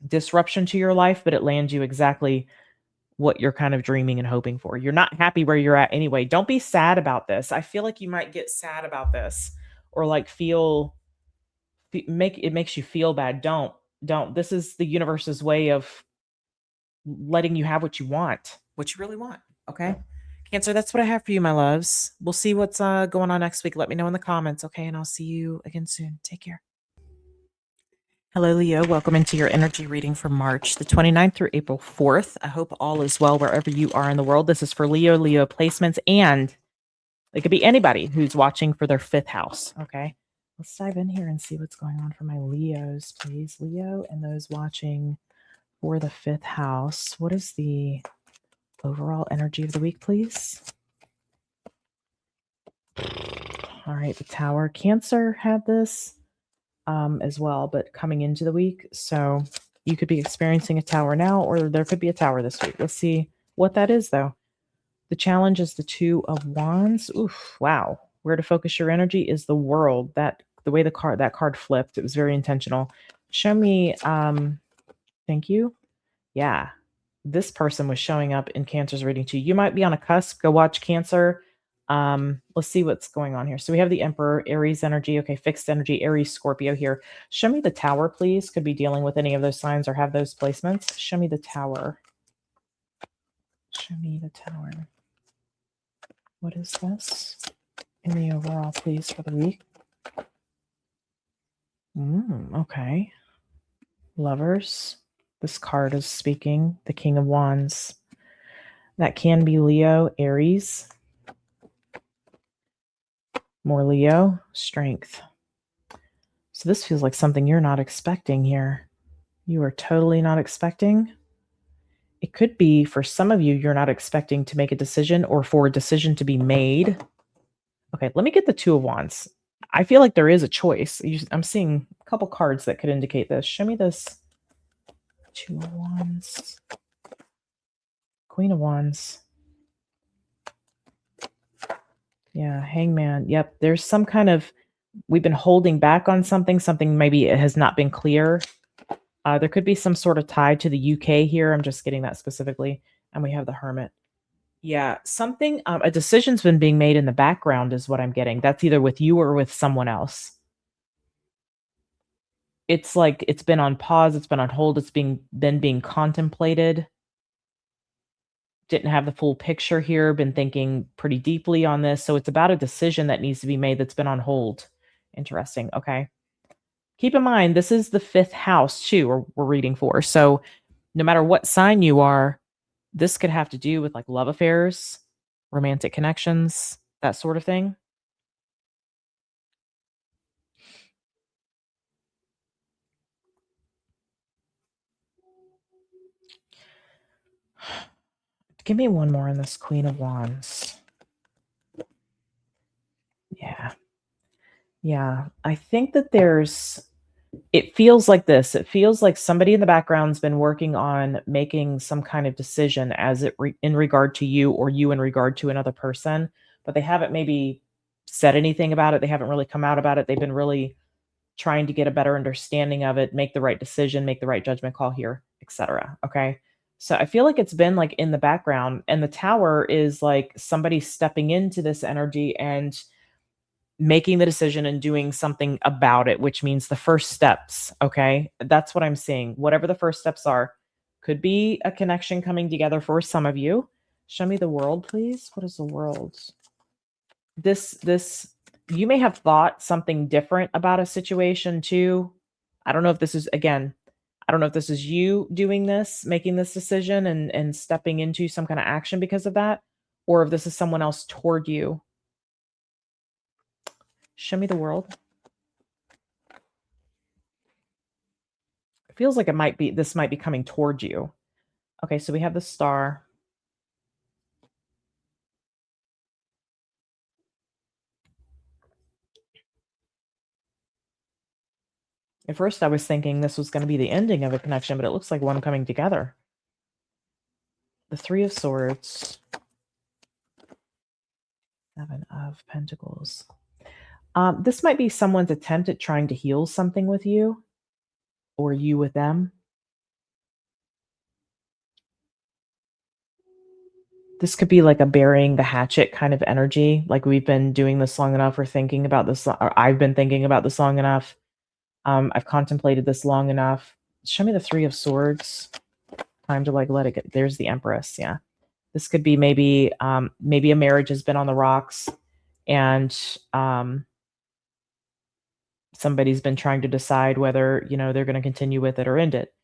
disruption to your life, but it lands you exactly what you're kind of dreaming and hoping for. You're not happy where you're at anyway. Don't be sad about this. I feel like you might get sad about this or like make it makes you feel bad. Don't. This is the universe's way of letting you have what you want, what you really want. Okay. Cancer, that's what I have for you, my loves. We'll see what's going on next week. Let me know in the comments, okay? And I'll see you again soon. Take care. Hello, Leo. Welcome into your energy reading for March the 29th through April 4th. I hope all is well wherever you are in the world. This is for Leo placements, and it could be anybody who's watching for their fifth house, okay? Let's dive in here and see what's going on for my Leos, please. Leo and those watching for the fifth house. What is the overall energy of the week, please? All right, the Tower. Cancer had this as well, but coming into the week. So you could be experiencing a Tower now, or there could be a Tower this week. Let's see what that is, though. The challenge is the Two of Wands. Oof, wow. Where to focus your energy is the World. That the way that card flipped, it was very intentional. Show me, thank you. Yeah, this person was showing up in Cancer's reading too. You might be on a cusp. Go watch Cancer. Let's see what's going on here. So we have the Emperor, Aries energy. Okay, fixed energy, Aries, Scorpio here. Show me the Tower, please. Could be dealing with any of those signs or have those placements. Show me the Tower. Show me the Tower. What is this in the overall, please, for the week? Okay. Lovers. This card is speaking. The King of Wands. That can be Leo, Aries. More Leo, Strength. So this feels like something you're not expecting here. You are totally not expecting. It could be for some of you, you're not expecting to make a decision or for a decision to be made. Okay, let me get the Two of Wands. I feel like there is a choice. I'm seeing a couple cards that could indicate this. Show me this. Two of Wands. Queen of Wands. Yeah, Hangman. Yep, there's some kind of, we've been holding back on something maybe it has not been clear. There could be some sort of tie to the UK here. I'm just getting that specifically. And we have the Hermit. Yeah, something, a decision's been being made in the background is what I'm getting. That's either with you or with someone else. It's like it's been on pause, it's been on hold, it's been being contemplated. Didn't have the full picture here, been thinking pretty deeply on this. So it's about a decision that needs to be made that's been on hold. Interesting. Okay. Keep in mind, this is the fifth house too, we're reading for. So no matter what sign you are, this could have to do with like love affairs, romantic connections, that sort of thing. Give me one more on this Queen of Wands. Yeah. Yeah. I think that it feels like this. It feels like somebody in the background's been working on making some kind of decision in regard to you or you in regard to another person, but they haven't maybe said anything about it. They haven't really come out about it. They've been really trying to get a better understanding of it, make the right decision, make the right judgment call here, etc. Okay. So I feel like it's been like in the background, and the Tower is like somebody stepping into this energy and making the decision and doing something about it, which means the first steps. Okay. That's what I'm seeing. Whatever the first steps are, could be a connection coming together for some of you. Show me the World, please. What is the World? You may have thought something different about a situation too. I don't know if this is, again, I don't know if this is you doing this, making this decision and stepping into some kind of action because of that, or if this is someone else toward you. Show me the World. It feels like this might be coming toward you. Okay, so we have the Star. At first I was thinking this was going to be the ending of a connection, but it looks like one coming together. The Three of Swords. Seven of Pentacles. This might be someone's attempt at trying to heal something with you, or you with them. This could be like a burying the hatchet kind of energy. Like we've been doing this long enough or thinking about this, or I've been thinking about this long enough. I've contemplated this long enough. Show me the Three of Swords. Time to like let it get. There's the Empress. Yeah. This could be maybe maybe a marriage has been on the rocks and somebody's been trying to decide whether, you know, they're going to continue with it or end it.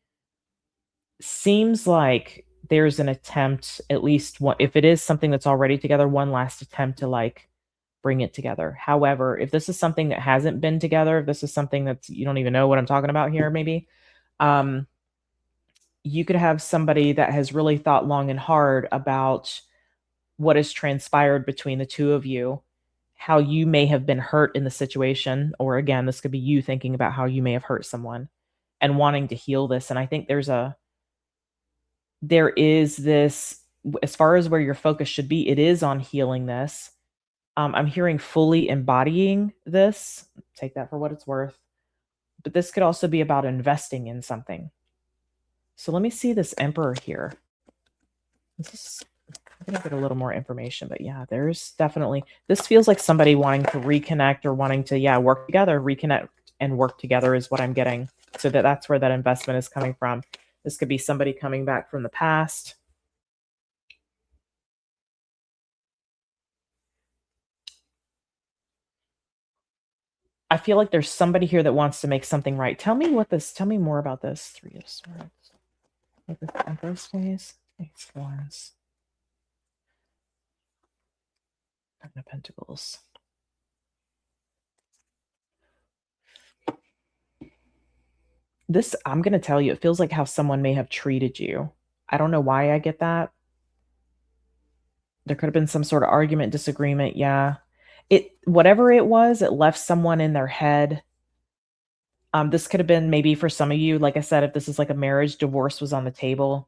Seems like there's an attempt, at least one, if it is something that's already together, one last attempt to like bring it together. However, if this is something that hasn't been together, if this is something that's, you don't even know what I'm talking about here, maybe, you could have somebody that has really thought long and hard about what has transpired between the two of you, how you may have been hurt in the situation, or again, this could be you thinking about how you may have hurt someone and wanting to heal this. And I think there is this, as far as where your focus should be, it is on healing this. I'm hearing fully embodying this. Take that for what it's worth. But this could also be about investing in something. So let me see this Emperor here. I'm going to get a little more information, but yeah, there's definitely, this feels like somebody wanting to reconnect or wanting to, yeah, work together, reconnect and work together is what I'm getting. So that's where that investment is coming from. This could be somebody coming back from the past. I feel like there's somebody here that wants to make something right. Tell me more about this. Three of Swords. Like the Empress phase. Ace of Wands. Nine of Pentacles. This, I'm going to tell you, it feels like how someone may have treated you. I don't know why I get that. There could have been some sort of argument, disagreement. Yeah. Whatever it was, it left someone in their head. This could have been maybe for some of you, like I said, if this is like a marriage, divorce was on the table.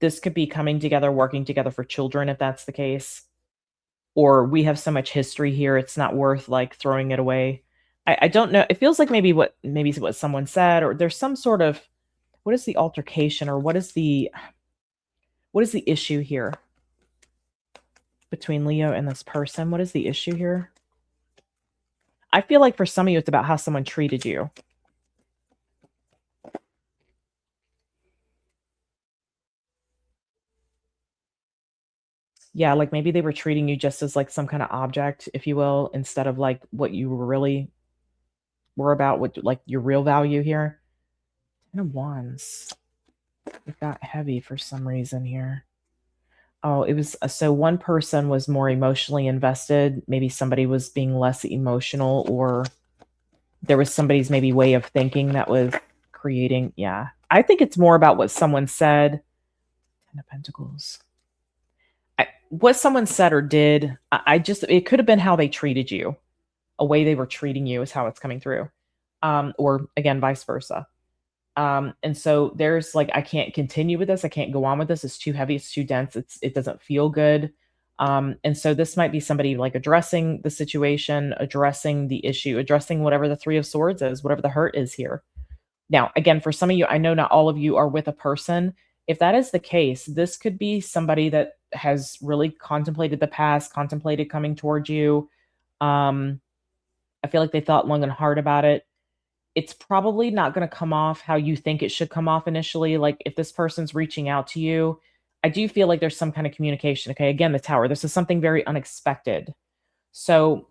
This could be coming together, working together for children, if that's the case. Or we have so much history here, it's not worth like throwing it away. I don't know. It feels like maybe what someone said, or there's some sort of, what is the altercation, or what is the issue here between Leo and this person? What is the issue here? I feel like for some of you, it's about how someone treated you. Yeah, like maybe they were treating you just as like some kind of object, if you will, instead of like what you really were about, what like your real value here. Ten of Wands. It got heavy for some reason here. Oh, it was so one person was more emotionally invested. Maybe somebody was being less emotional, or there was somebody's maybe way of thinking that was creating. Yeah, I think it's more about what someone said. Ten of Pentacles. What someone said or did. I just, it could have been how they treated you. A way they were treating you is how it's coming through. Or again, vice versa. And so there's like, I can't continue with this. I can't go on with this. It's too heavy. It's too dense. It doesn't feel good. And so this might be somebody like addressing the situation, addressing the issue, addressing whatever the Three of Swords is, whatever the hurt is here. Now, again, for some of you, I know not all of you are with a person. If that is the case, this could be somebody that has really contemplated the past, contemplated coming towards you. I feel like they thought long and hard about it. It's probably not going to come off how you think it should come off initially. Like if this person's reaching out to you, I do feel like there's some kind of communication. Okay, again, the Tower. This is something very unexpected. So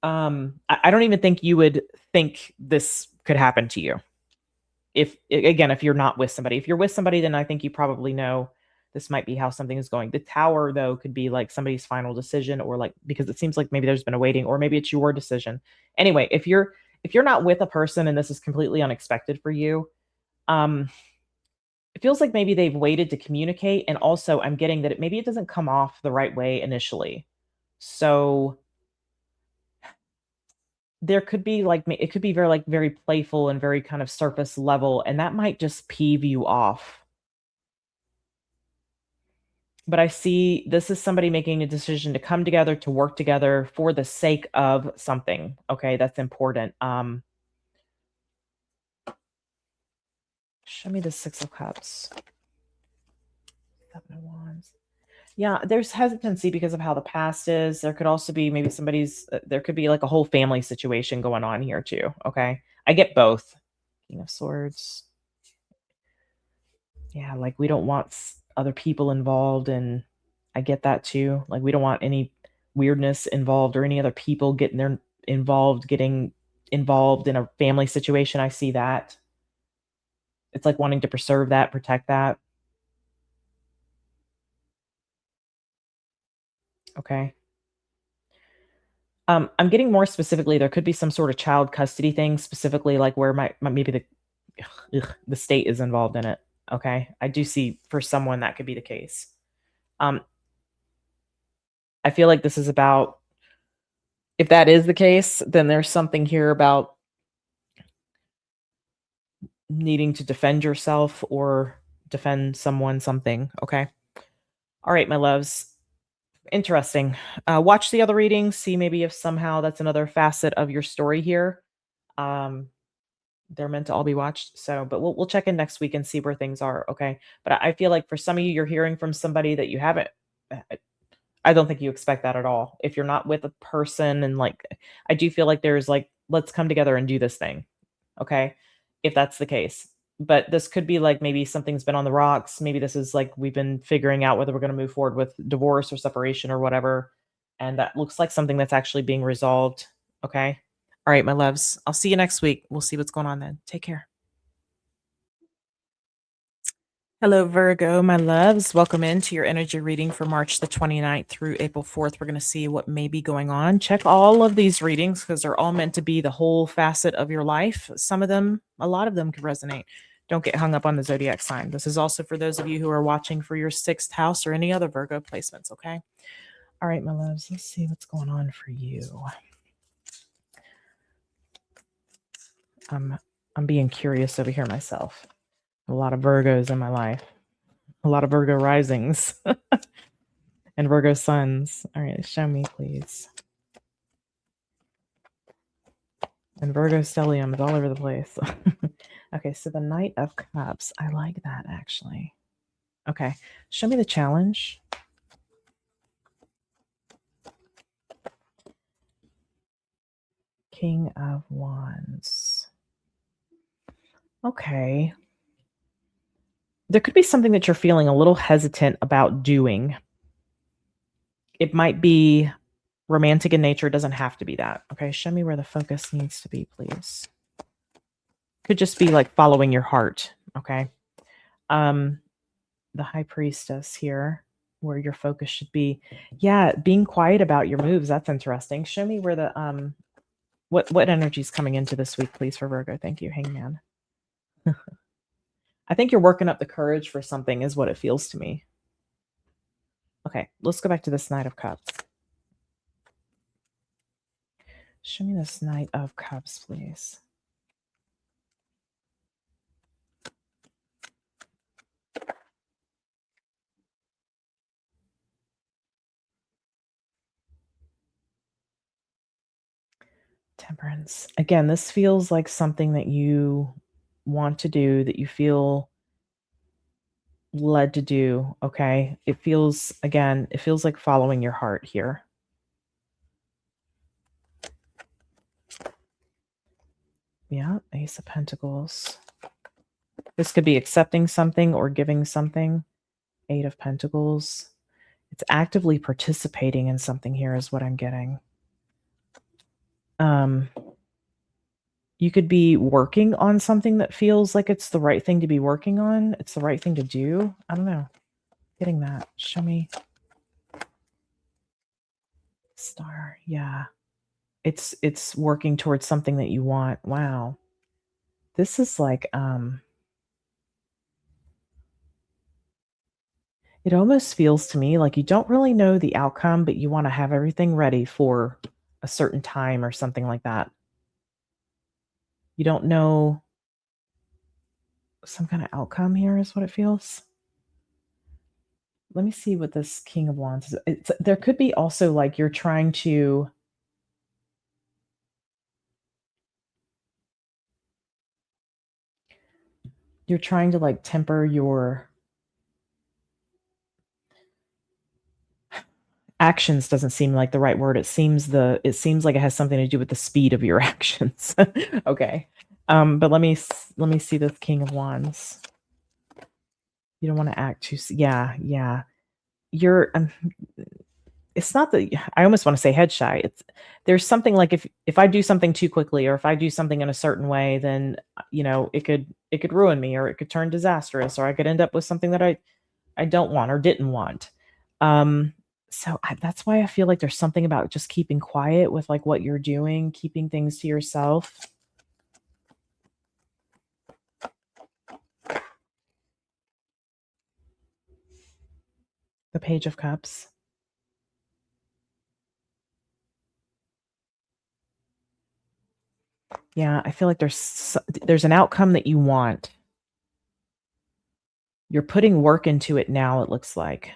I don't even think you would think this could happen to you. If you're not with somebody. If you're with somebody, then I think you probably know this might be how something is going. The Tower, though, could be like somebody's final decision, or like, because it seems like maybe there's been a waiting, or maybe it's your decision. Anyway, if you're not with a person and this is completely unexpected for you, it feels like maybe they've waited to communicate. And also I'm getting that maybe it doesn't come off the right way initially. So there could be like, it could be very playful and very kind of surface level, and that might just peeve you off. But I see this is somebody making a decision to come together, to work together for the sake of something. Okay, that's important. Show me the Six of Cups. Seven of Wands. Yeah, there's hesitancy because of how the past is. There could also be maybe there could be like a whole family situation going on here too. Okay. I get both. King of Swords. Yeah, like we don't want other people involved. And I get that too. Like we don't want any weirdness involved or any other people getting involved in a family situation. I see that. It's like wanting to preserve that, protect that. Okay. I'm getting more specifically, there could be some sort of child custody thing, specifically like where maybe the state is involved in it. Okay. I do see for someone that could be the case. Um, I feel like this is about, if that is the case, then there's something here about needing to defend yourself or defend someone, something. Okay. All right, my loves. Interesting. Watch the other readings, see maybe if somehow that's another facet of your story here. Um, they're meant to all be watched. So, but we'll check in next week and see where things are. Okay. But I feel like for some of you, you're hearing from somebody that you haven't. I don't think you expect that at all. If you're not with a person and like, I do feel like there's like, let's come together and do this thing. Okay. If that's the case. But this could be like maybe something's been on the rocks. Maybe this is like we've been figuring out whether we're going to move forward with divorce or separation or whatever. And that looks like something that's actually being resolved. Okay. All right, my loves. I'll see you next week. We'll see what's going on then. Take care. Hello, Virgo, my loves. Welcome into your energy reading for March the 29th through April 4th. We're going to see what may be going on. Check all of these readings because they're all meant to be the whole facet of your life. Some of them, a lot of them can resonate. Don't get hung up on the zodiac sign. This is also for those of you who are watching for your sixth house or any other Virgo placements, okay? All right, my loves, let's see what's going on for you. I'm being curious over here myself. A lot of Virgos in my life. A lot of Virgo risings and Virgo suns. All right, show me, please. And Virgo stelliums all over the place. Okay, so the Knight of Cups. I like that, actually. Okay, show me the challenge. King of Wands. Okay. There could be something that you're feeling a little hesitant about doing. It might be romantic in nature. It doesn't have to be that. Okay, show me where the focus needs to be, please. Could just be like following your heart. Okay. The High Priestess here, where your focus should be. Yeah, being quiet about your moves. That's interesting. Show me where the what energy is coming into this week, please, for Virgo. Thank you, Hangman. I think you're working up the courage for something, is what it feels to me. Okay, let's go back to this Knight of Cups. Show me this Knight of Cups, please. Temperance. Again, this feels like something that you want to do, that you feel led to do. Okay. It feels, again, it feels like following your heart here. Yeah, Ace of Pentacles. This could be accepting something or giving something. Eight of Pentacles. It's actively participating in something here is what I'm getting. You could be working on something that feels like it's the right thing to be working on. It's the right thing to do. I don't know. Getting that. Show me. Star. Yeah. It's working towards something that you want. Wow. This is like it almost feels to me like you don't really know the outcome, but you want to have everything ready for a certain time or something like that. You don't know some kind of outcome here is what it feels. Let me see what this King of Wands is. There could be also like you're trying to like temper your actions doesn't seem like the right word. It seems like it has something to do with the speed of your actions. Okay. But let me see this King of Wands. You don't want to act too yeah. You're it's not that I almost want to say head shy. There's something like if I do something too quickly or if I do something in a certain way, then it could ruin me or it could turn disastrous or I could end up with something that I don't want or didn't want. That's why I feel like there's something about just keeping quiet with like what you're doing, keeping things to yourself. The Page of Cups. Yeah, I feel like there's an outcome that you want. You're putting work into it now, it looks like.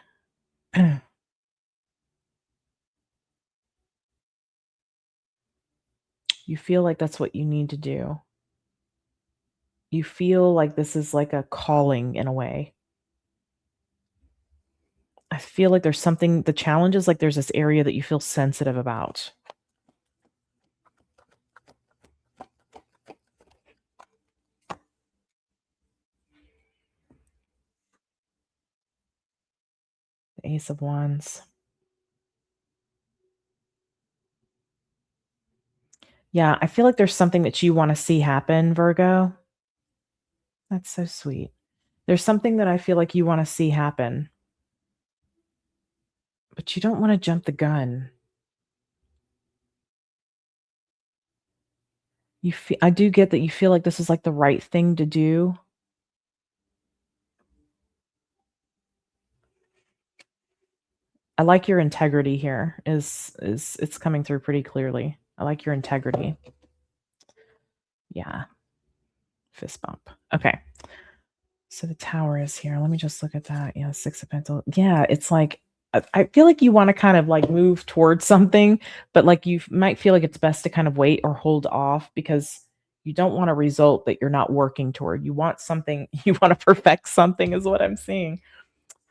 You feel like that's what you need to do. You feel like this is like a calling in a way. I feel like there's something, the challenge is like there's this area that you feel sensitive about. The Ace of Wands. Yeah, I feel like there's something that you want to see happen, Virgo. That's so sweet. There's something that I feel like you want to see happen, but you don't want to jump the gun. I do get that you feel like this is like the right thing to do. I like your integrity here. It's coming through pretty clearly. I like your integrity. Yeah. Fist bump. Okay. So the Tower is here. Let me just look at that. Yeah, Six of Pentacles. Yeah, it's like I feel like you want to kind of like move towards something, but like you might feel like it's best to kind of wait or hold off because you don't want a result that you're not working toward. You want something, you want to perfect something is what I'm seeing.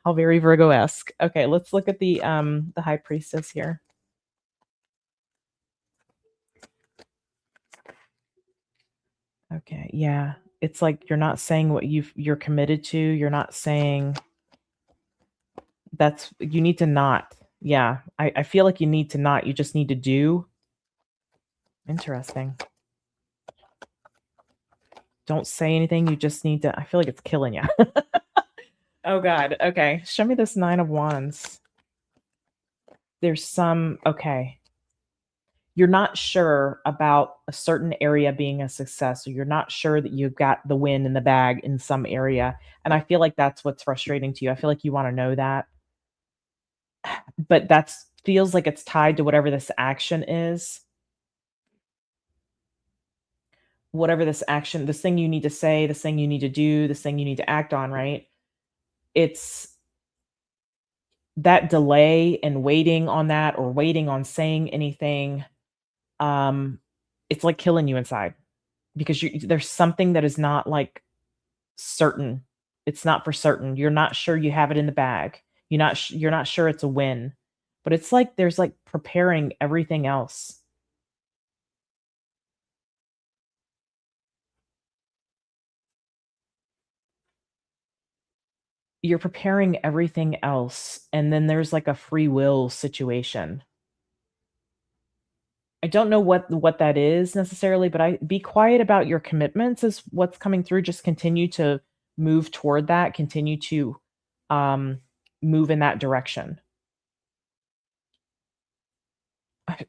How very Virgo-esque. Okay, let's look at the High Priestess here. Okay, yeah. It's like you're not saying what you're committed to. You're not saying you need to not. Yeah, I feel like you need to not. You just need to do. Interesting. Don't say anything. You just need to. I feel like it's killing you. Oh, God. Okay. Show me this Nine of Wands. There's some. Okay. You're not sure about a certain area being a success, or you're not sure that you've got the win in the bag in some area. And I feel like that's what's frustrating to you. I feel like you want to know that. But that feels like it's tied to whatever this action is. Whatever this action, this thing you need to say, this thing you need to do, this thing you need to act on, right? It's that delay and waiting on that or waiting on saying anything. It's like killing you inside because there's something that is not like certain. It's not for certain. You're not sure you have it in the bag. You're not sure it's a win. But it's like there's like preparing everything else. You're preparing everything else, and then there's like a free will situation. I don't know what that is necessarily, but I be quiet about your commitments is what's coming through. Just continue to move toward that, continue to move in that direction.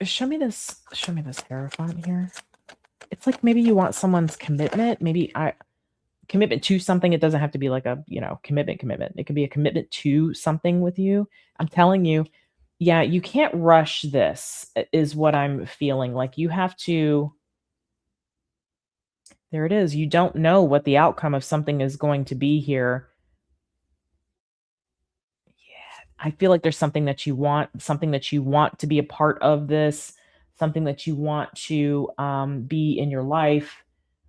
Show me this Hierophant here. It's like maybe you want someone's commitment. Maybe commitment to something. It doesn't have to be like a, commitment. It can be a commitment to something with you. I'm telling you, yeah, you can't rush this is what I'm feeling. Like you have to, there it is. You don't know what the outcome of something is going to be here. Yeah. I feel like there's something that you want, to be a part of this, something that you want to be in your life,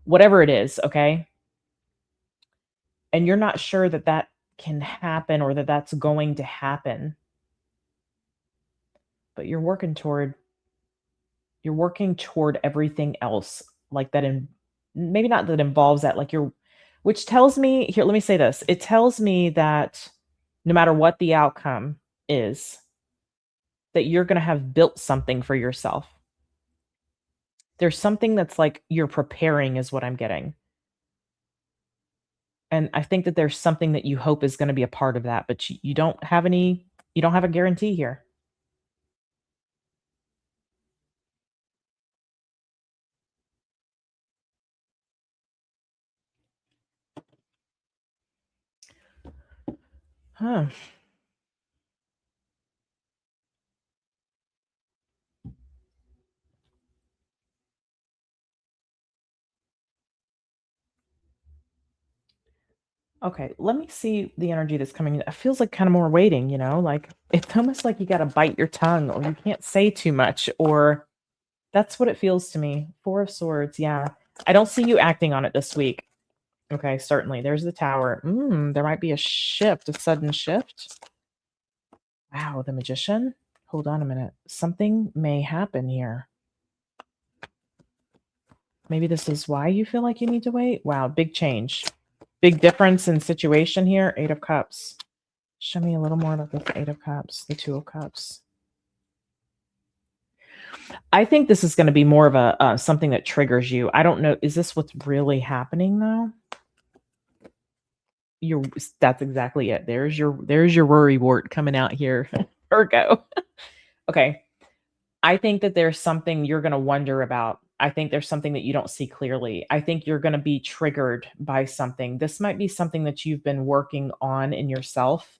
whatever it is. Okay. And you're not sure that that can happen or that that's going to happen. but you're working toward everything else like that, and maybe not that involves that, like you're, which tells me here, let me say this. It tells me that no matter what the outcome is, that you're going to have built something for yourself. There's something that's like you're preparing is what I'm getting. And I think that there's something that you hope is going to be a part of that, but you don't have a guarantee here. Huh. Okay, let me see the energy that's coming in. It feels like kind of more waiting, like it's almost like you got to bite your tongue or you can't say too much, or that's what it feels to me. Four of Swords. Yeah. I don't see you acting on it this week. Okay, certainly. There's the Tower. There might be a shift, a sudden shift. Wow, the Magician. Hold on a minute. Something may happen here. Maybe this is why you feel like you need to wait. Wow, big change. Big difference in situation here. 8 of Cups. Show me a little more about the 8 of Cups, the 2 of Cups. I think this is going to be more of a something that triggers you. I don't know. Is this what's really happening though? That's exactly it. There's your worry wart coming out here, Virgo. Okay. I think that there's something you're going to wonder about. I think there's something that you don't see clearly. I think you're going to be triggered by something. This might be something that you've been working on in yourself.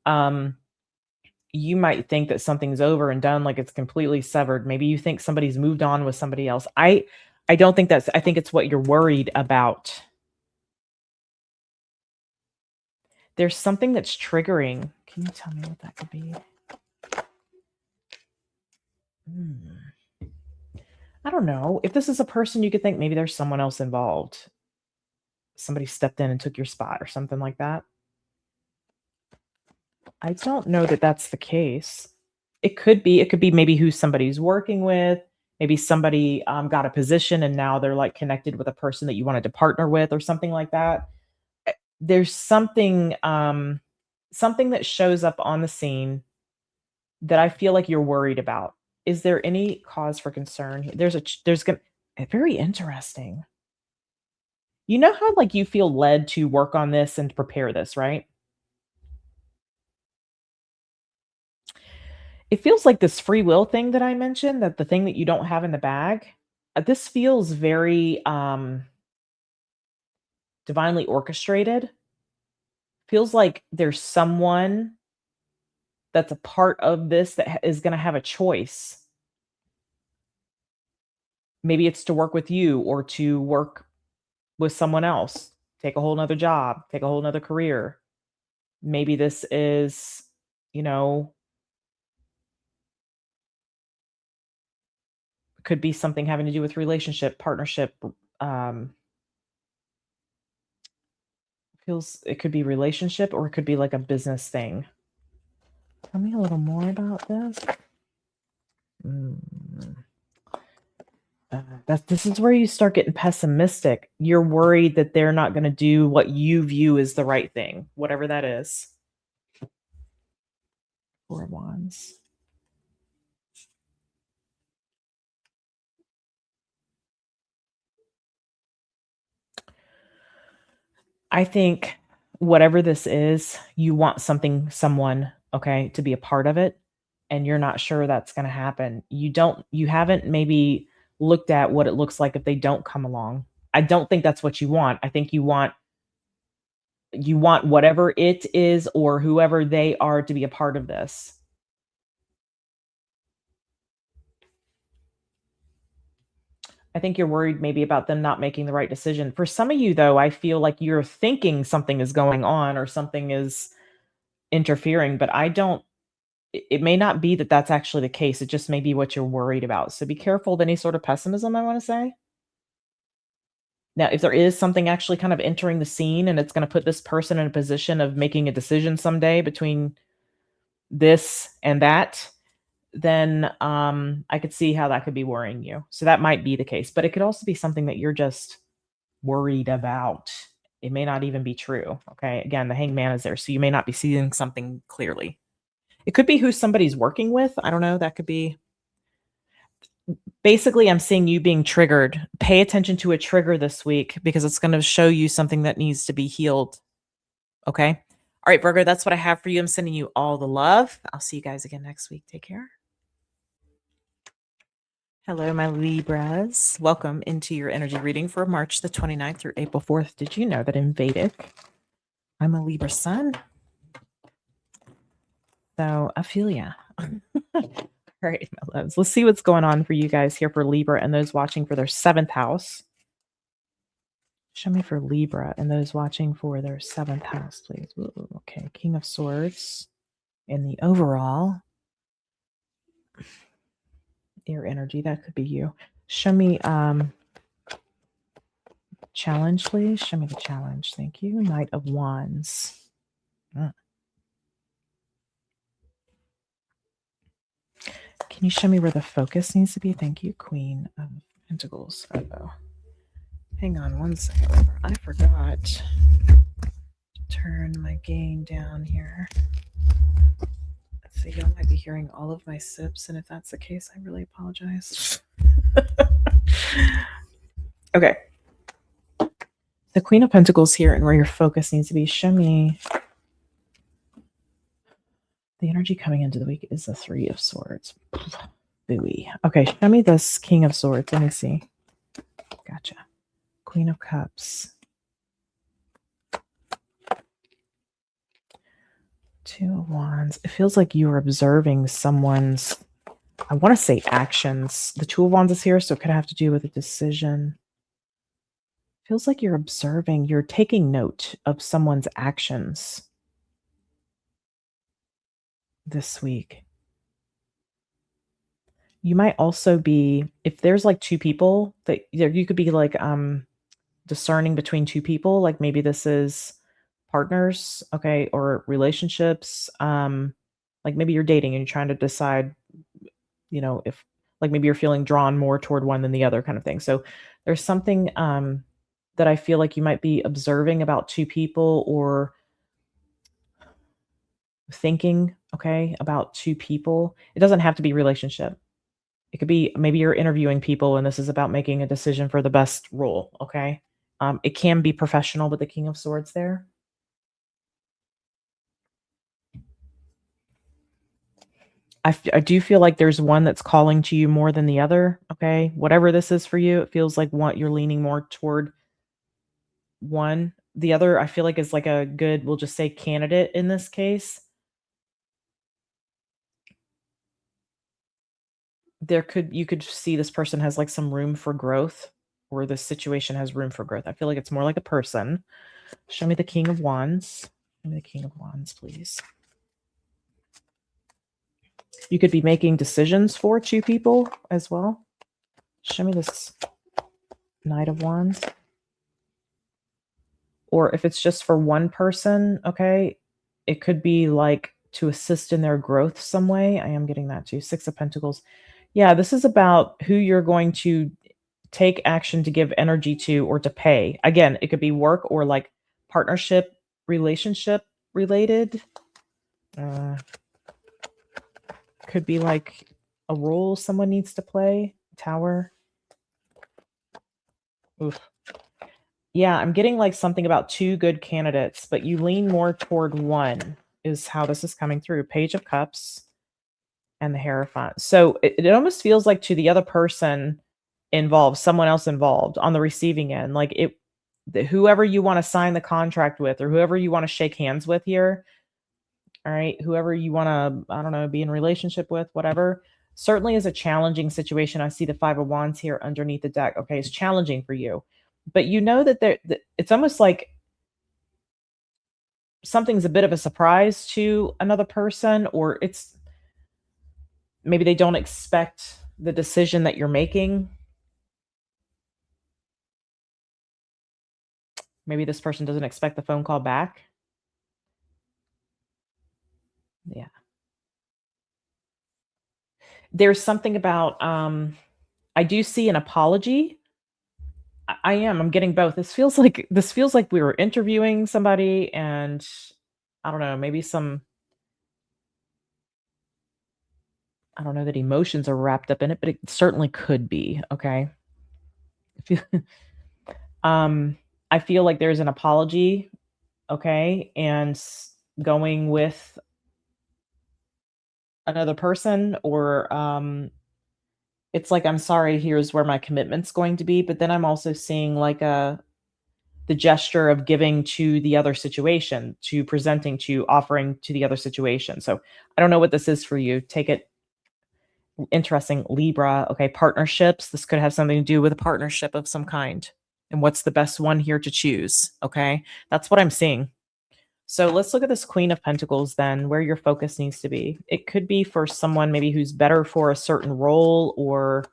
You might think that something's over and done, like it's completely severed. Maybe you think somebody's moved on with somebody else. I don't think I think it's what you're worried about. There's something that's triggering. Can you tell me what that could be? I don't know. If this is a person, you could think maybe there's someone else involved. Somebody stepped in and took your spot or something like that. I don't know that that's the case. It could be maybe who somebody's working with. Maybe somebody got a position and now they're like connected with a person that you wanted to partner with or something like that. There's something that shows up on the scene that I feel like you're worried about. Is there any cause for concern? There's very interesting. You know how like you feel led to work on this and prepare this, right? It feels like this free will thing that I mentioned, that the thing that you don't have in the bag. This feels very divinely orchestrated. Feels like there's someone that's a part of this that is going to have a choice. Maybe it's to work with you or to work with someone else, take a whole nother job, take a whole nother career. Maybe this is, could be something having to do with relationship, partnership. It could be relationship or it could be like a business thing. Tell me a little more about this. This is where you start getting pessimistic. You're worried that they're not going to do what you view as the right thing, whatever that is. 4 of Wands. I think whatever this is, you want someone, okay, to be a part of it, and you're not sure that's going to happen. You haven't maybe looked at what it looks like if they don't come along. I don't think that's what you want. I think you want whatever it is or whoever they are to be a part of this. I think you're worried maybe about them not making the right decision. For some of you, though, I feel like you're thinking something is going on or something is interfering, but it may not be that that's actually the case. It just may be what you're worried about. So be careful of any sort of pessimism, I want to say. Now, if there is something actually kind of entering the scene and it's going to put this person in a position of making a decision someday between this and that, then I could see how that could be worrying you. So that might be the case, but it could also be something that you're just worried about. It may not even be true. Okay. Again, the hanged man is there. So you may not be seeing something clearly. It could be who somebody's working with. I don't know. That could be. Basically, I'm seeing you being triggered. Pay attention to a trigger this week because it's going to show you something that needs to be healed. Okay. All right, Virgo, that's what I have for you. I'm sending you all the love. I'll see you guys again next week. Take care. Hello, my Libras. Welcome into your energy reading for March the 29th through April 4th. Did you know that in Vedic, I'm a Libra sun? So I feel ya. All right, my loves. Let's see what's going on for you guys here for Libra and those watching for their 7th house. Show me for Libra and those watching for their 7th house, please. Ooh, okay, King of Swords in the overall. Air energy, that could be you. Show me challenge, please. Show me the challenge. Thank you. Knight of Wands. Can you show me where the focus needs to be? Thank you. Queen of Pentacles. Uh-oh. Hang on one second. I forgot to turn my gain down here. So y'all might be hearing all of my sips, and if that's the case, I really apologize. Okay. The Queen of Pentacles here and where your focus needs to be. Show me the energy coming into the week is the 3 of Swords. Booey. Okay, show me this King of Swords. Let me see. Gotcha. Queen of Cups. 2 of Wands. It feels like you are observing someone's, I want to say actions. The 2 of Wands is here, so it could have to do with a decision. Feels like you're observing, you're taking note of someone's actions this week. You might also be, if there's like 2 people that you could be like discerning between 2 people, like maybe this is partners, okay, or relationships. Like maybe you're dating and you're trying to decide, if like maybe you're feeling drawn more toward one than the other kind of thing. So there's something that I feel like you might be observing about 2 people or thinking, okay, about 2 people. It doesn't have to be relationship. It could be maybe you're interviewing people and this is about making a decision for the best role, okay? It can be professional with the King of Swords there. I do feel like there's one that's calling to you more than the other, okay? Whatever this is for you, it feels like you're leaning more toward one. The other, I feel like, is like a good, we'll just say, candidate in this case. You could see this person has like some room for growth, or this situation has room for growth. I feel like it's more like a person. Show me the King of Wands. Show me the King of Wands, please. You could be making decisions for 2 people as well. Show me this Knight of Wands. Or if it's just for one person, okay, it could be like to assist in their growth some way. I am getting that too. 6 of Pentacles. Yeah, this is about who you're going to take action to give energy to or to pay. Again, it could be work or like partnership, relationship related. Could be like a role someone needs to play. Tower. Oof. Yeah, I'm getting like something about 2 good candidates, but you lean more toward one is how this is coming through. Page of Cups and the Hierophant. So it almost feels like to the other person involved, someone else involved on the receiving end, like whoever you want to sign the contract with or whoever you want to shake hands with here. All right. Whoever you want to, I don't know, be in relationship with, whatever, certainly is a challenging situation. I see the 5 of Wands here underneath the deck. Okay. It's challenging for you, but you know that it's almost like something's a bit of a surprise to another person, or it's maybe they don't expect the decision that you're making. Maybe this person doesn't expect the phone call back. Yeah. There's something about, I do see an apology. I am. I'm getting both. This feels like we were interviewing somebody, and I don't know, maybe some, I don't know that emotions are wrapped up in it, but it certainly could be. Okay. If you- um, I feel like there's an apology. Okay, and going with another person, or it's like, I'm sorry, here's where my commitment's going to be, but then I'm also seeing like the gesture of giving to the other situation, to presenting, to offering to the other situation. So I don't know what this is for you. Take it interesting. Libra. Okay, partnerships. This could have something to do with a partnership of some kind. And what's the best one here to choose? Okay, that's what I'm seeing. So let's look at this Queen of Pentacles then, where your focus needs to be. It could be for someone maybe who's better for a certain role or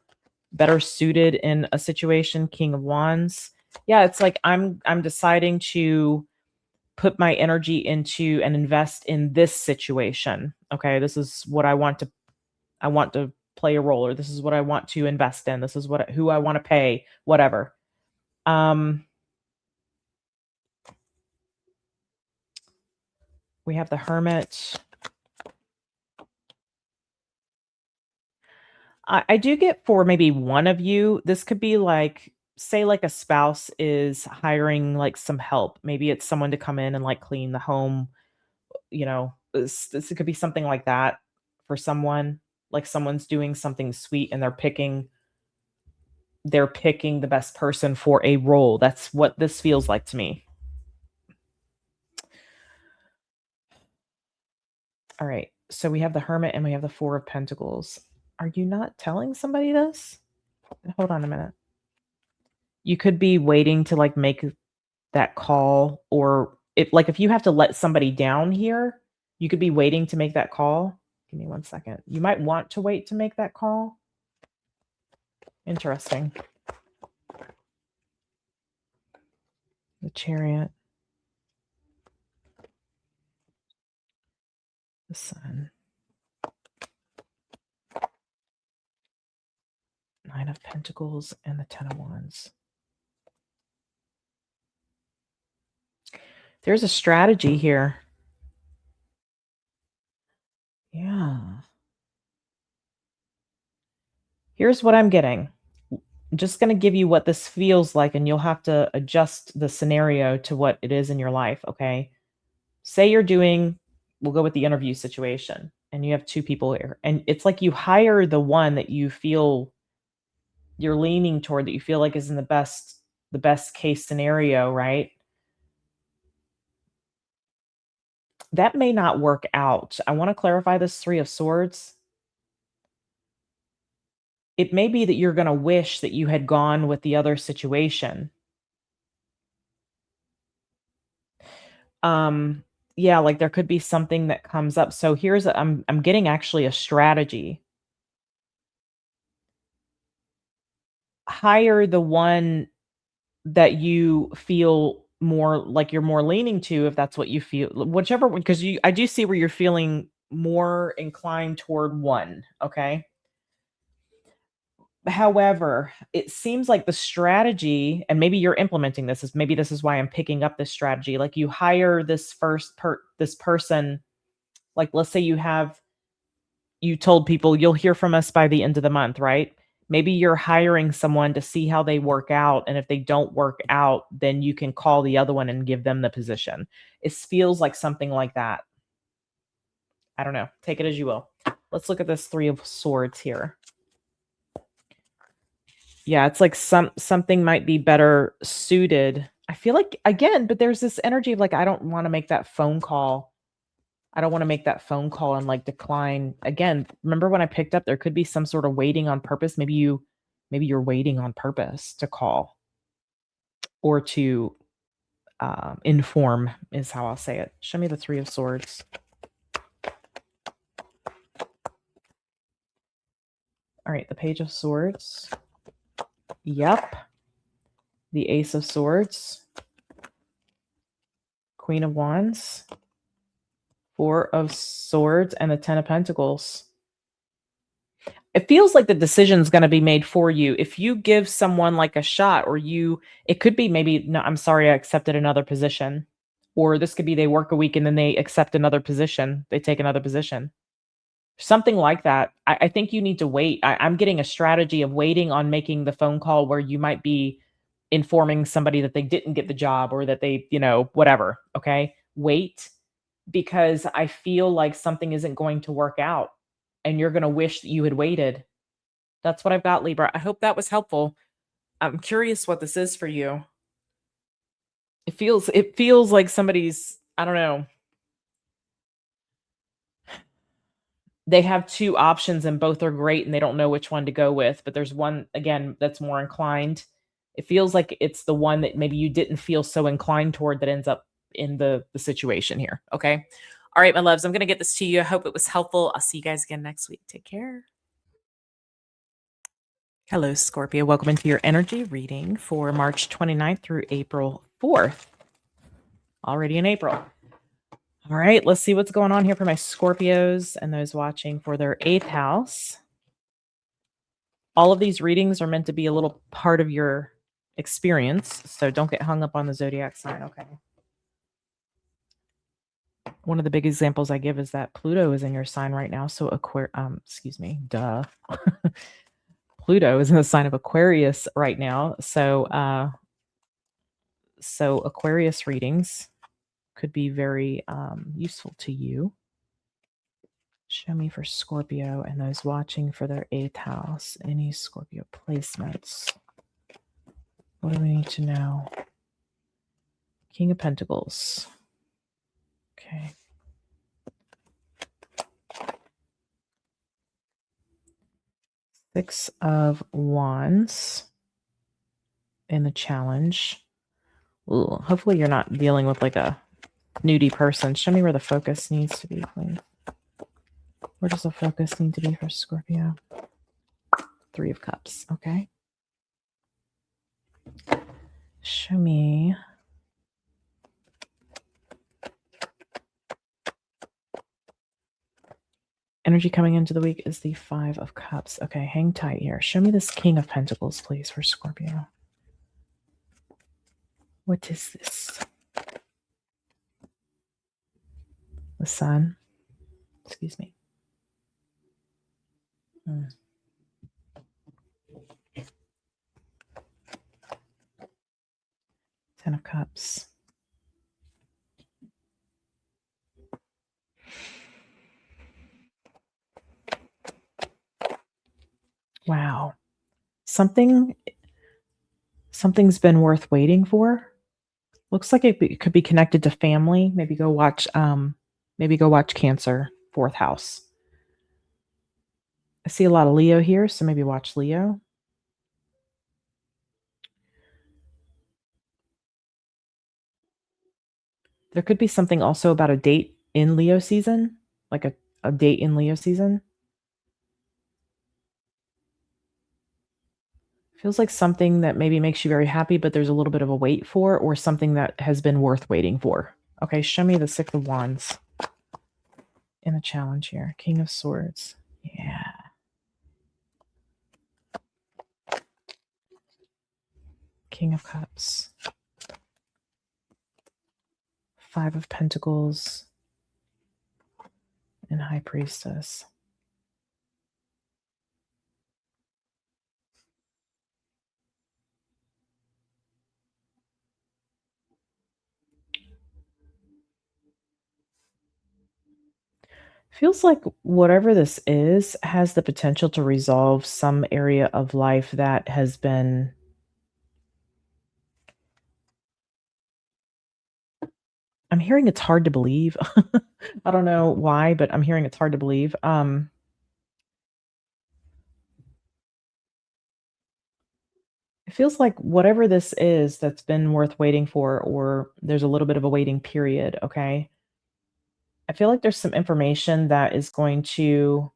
better suited in a situation. King of Wands. Yeah, it's like I'm deciding to put my energy into and invest in this situation. Okay, this is what I want to play a role, or this is what I want to invest in. This is who I want to pay, whatever. Um we have the Hermit. I do get, for maybe one of you, this could be like, say, like a spouse is hiring like some help. Maybe it's someone to come in and like clean the home. This could be something like that for someone. Like someone's doing something sweet and they're picking the best person for a role. That's what this feels like to me. All right. So we have the Hermit and we have the Four of Pentacles. Are you not telling somebody this? Hold on a minute. You could be waiting to like make that call, or if you have to let somebody down here, you could be waiting to make that call. Give me one second. You might want to wait to make that call. Interesting. The Chariot. The Sun. Nine of Pentacles and the Ten of Wands. There's a strategy here. Yeah. Here's what I'm getting. I'm just going to give you what this feels like, and you'll have to adjust the scenario to what it is in your life, okay? Say we'll go with the interview situation, and you have two people here, and it's like you hire the one that you feel you're leaning toward, that you feel like is in the best case scenario, right? That may not work out. I want to clarify this Three of Swords. It may be that you're going to wish that you had gone with the other situation. Um, yeah, like there could be something that comes up. So I'm getting actually a strategy. Hire the one that you feel more like you're more leaning to, if that's what you feel, whichever one, because I do see where you're feeling more inclined toward one. Okay. However, it seems like the strategy, and maybe you're implementing this is why I'm picking up this strategy. Like you hire this person, like let's say you told people you'll hear from us by the end of the month, right? Maybe you're hiring someone to see how they work out. And if they don't work out, then you can call the other one and give them the position. It feels like something like that. I don't know. Take it as you will. Let's look at this Three of Swords here. Yeah, it's like something might be better suited. I feel like, again, but there's this energy of like, I don't want to make that phone call. I don't want to make that phone call and like decline. Again, remember when I picked up, there could be some sort of waiting on purpose. Maybe you're waiting on purpose to call, or to inform, is how I'll say it. Show me the Three of Swords. All right, the Page of Swords. Yep. The Ace of Swords. Queen of Wands. Four of Swords and the Ten of Pentacles. it feels like the decision's going to be made for you. If you give someone like a shot, or it could be maybe, no, I'm sorry, I accepted another position. Or this could be they work a week and then they accept another position. They take another position. Something like that. I think you need to wait. I'm getting a strategy of waiting on making the phone call where you might be informing somebody that they didn't get the job, or that they, whatever. Okay. Wait, because I feel like something isn't going to work out and you're going to wish that you had waited. That's what I've got, Libra. I hope that was helpful. I'm curious what this is for you. It feels like somebody's, I don't know. They have two options and both are great and they don't know which one to go with, but there's one again that's more inclined. It feels like it's the one that maybe you didn't feel so inclined toward that ends up in the situation here. Okay. All right, my loves, I'm going to get this to you. I hope it was helpful. I'll see you guys again next week. Take care. Hello, Scorpio. Welcome into your energy reading for March 29th through April 4th. Already in April. All right, let's see what's going on here for my Scorpios and those watching for their 8th house. All of these readings are meant to be a little part of your experience, so don't get hung up on the zodiac sign, okay? One of the big examples I give is that Pluto is in your sign right now, so Pluto is in the sign of Aquarius right now, so Aquarius readings could be very useful to you. Show me for Scorpio and those watching for their 8th house. Any Scorpio placements? What do we need to know? King of Pentacles. Okay. Six of Wands in the challenge. Ooh, hopefully you're not dealing with like a nudie person. Show me where the focus needs to be, please. Where does the focus need to be for Scorpio? 3 of Cups. Okay. Show me. Energy coming into the week is the 5 of Cups. Okay, hang tight here. Show me this King of Pentacles, please, for Scorpio. What is this? The Sun. Excuse me. 10 of Cups. Wow. Something's been worth waiting for. Looks like it could be connected to family. Maybe go watch Cancer, 4th house. I see a lot of Leo here, so maybe watch Leo. There could be something also about a date in Leo season, like a date in Leo season. Feels like something that maybe makes you very happy, but there's a little bit of a wait for, or something that has been worth waiting for. Okay, show me the 6 of Wands in the challenge here. King of Swords. Yeah. King of Cups. 5 of Pentacles. And High Priestess. Feels like whatever this is has the potential to resolve some area of life that has been I'm hearing it's hard to believe. I don't know why, but I'm hearing it's hard to believe. It feels like whatever this is that's been worth waiting for, or there's a little bit of a waiting period, okay? I feel like there's some information that is going to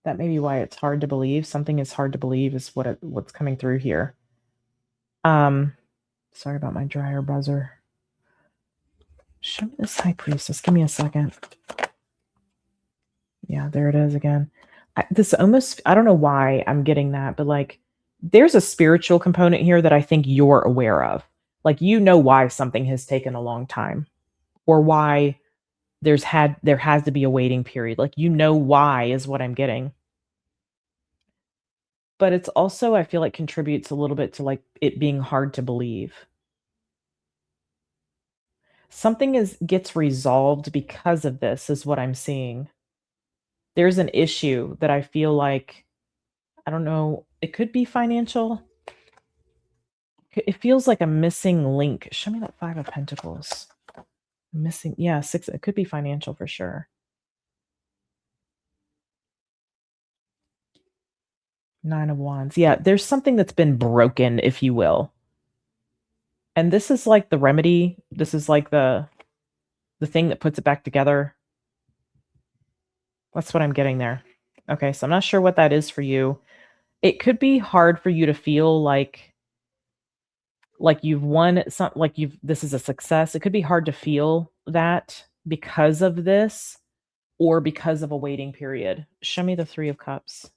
that may be why it's hard to believe. Something is hard to believe is what's coming through here. Sorry about my dryer buzzer. Show me this High Priestess. Give me a second. Yeah, there it is again. I don't know why I'm getting that, but like there's a spiritual component here that I think you're aware of. Like you know why something has taken a long time or why there has to be a waiting period. Like you know why is what I'm getting. But it's also I feel like contributes a little bit to like it being hard to believe. Something is gets resolved because of this is what I'm seeing. There's an issue that I feel like I don't know, it could be financial. It feels like a missing link. Show me that 5 of Pentacles. Missing, yeah, 6. It could be financial for sure. 9 of Wands. Yeah, there's something that's been broken, if you will. And this is like the remedy. This is like the thing that puts it back together. That's what I'm getting there. Okay, so I'm not sure what that is for you. It could be hard for you to feel like you've won some like you've this is a success. It could be hard to feel that because of this or because of a waiting period. Show me the 3 of Cups.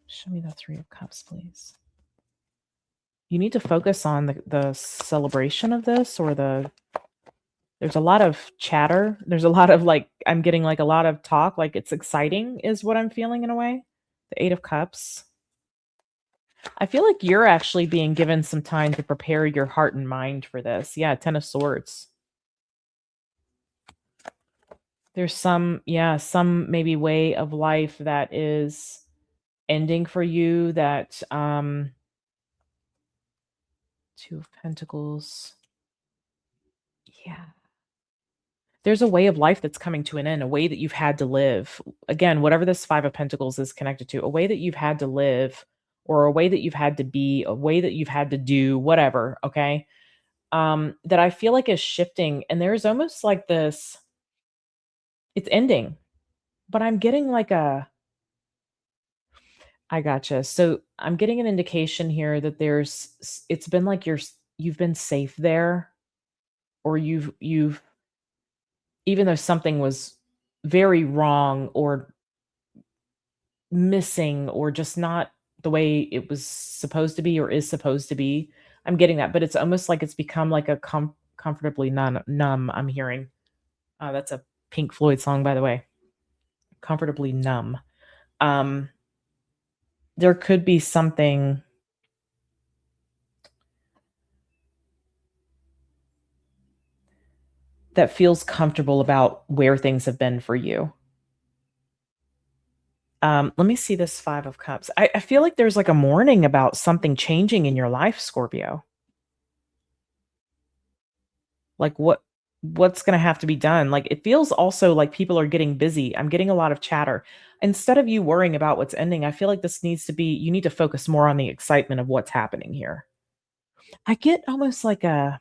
Show me the 3 of Cups, please. You need to focus on the celebration of this or there's a lot of chatter. There's a lot of like I'm getting like a lot of talk, like it's exciting is what I'm feeling in a way. The 8 of Cups. I feel like you're actually being given some time to prepare your heart and mind for this. Yeah, 10 of Swords. There's some maybe way of life that is ending for you that 2 of Pentacles. Yeah. There's a way of life that's coming to an end, a way that you've had to live. Again, whatever this 5 of Pentacles is connected to, a way that you've had to live or a way that you've had to be, a way that you've had to do, whatever, okay? That I feel like is shifting and there's almost like this it's ending, but I'm getting like a I gotcha. So I'm getting an indication here that it's been like you've been safe there or you've even though something was very wrong or missing or just not the way it was supposed to be or is supposed to be. I'm getting that, but it's almost like it's become like a comfortably numb. I'm hearing. That's a Pink Floyd song, by the way. Comfortably numb. Um, there could be something that feels comfortable about where things have been for you. Let me see this 5 of Cups. I feel like there's like a mourning about something changing in your life, Scorpio. Like what's going to have to be done? Like it feels also like people are getting busy. I'm getting a lot of chatter. Instead of you worrying about what's ending, I feel like this needs to be you need to focus more on the excitement of what's happening here. I get almost like a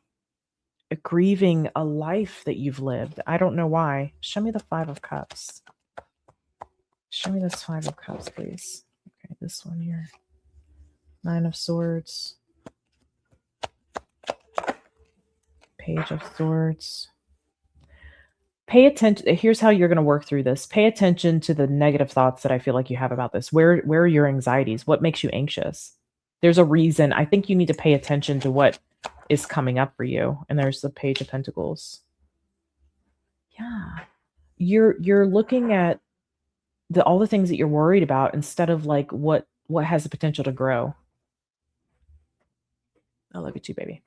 grieving a life that you've lived. I don't know why. Show me the 5 of Cups. Show me this 5 of Cups, please. Okay, this one here. 9 of Swords. Page of Swords. Pay attention. Here's how you're going to work through this. Pay attention to the negative thoughts that I feel like you have about this. Where are your anxieties? What makes you anxious? There's a reason. I think you need to pay attention to what is coming up for you. And there's the Page of Pentacles. Yeah. You're looking at all the things that you're worried about instead of like what has the potential to grow. I love you too, baby.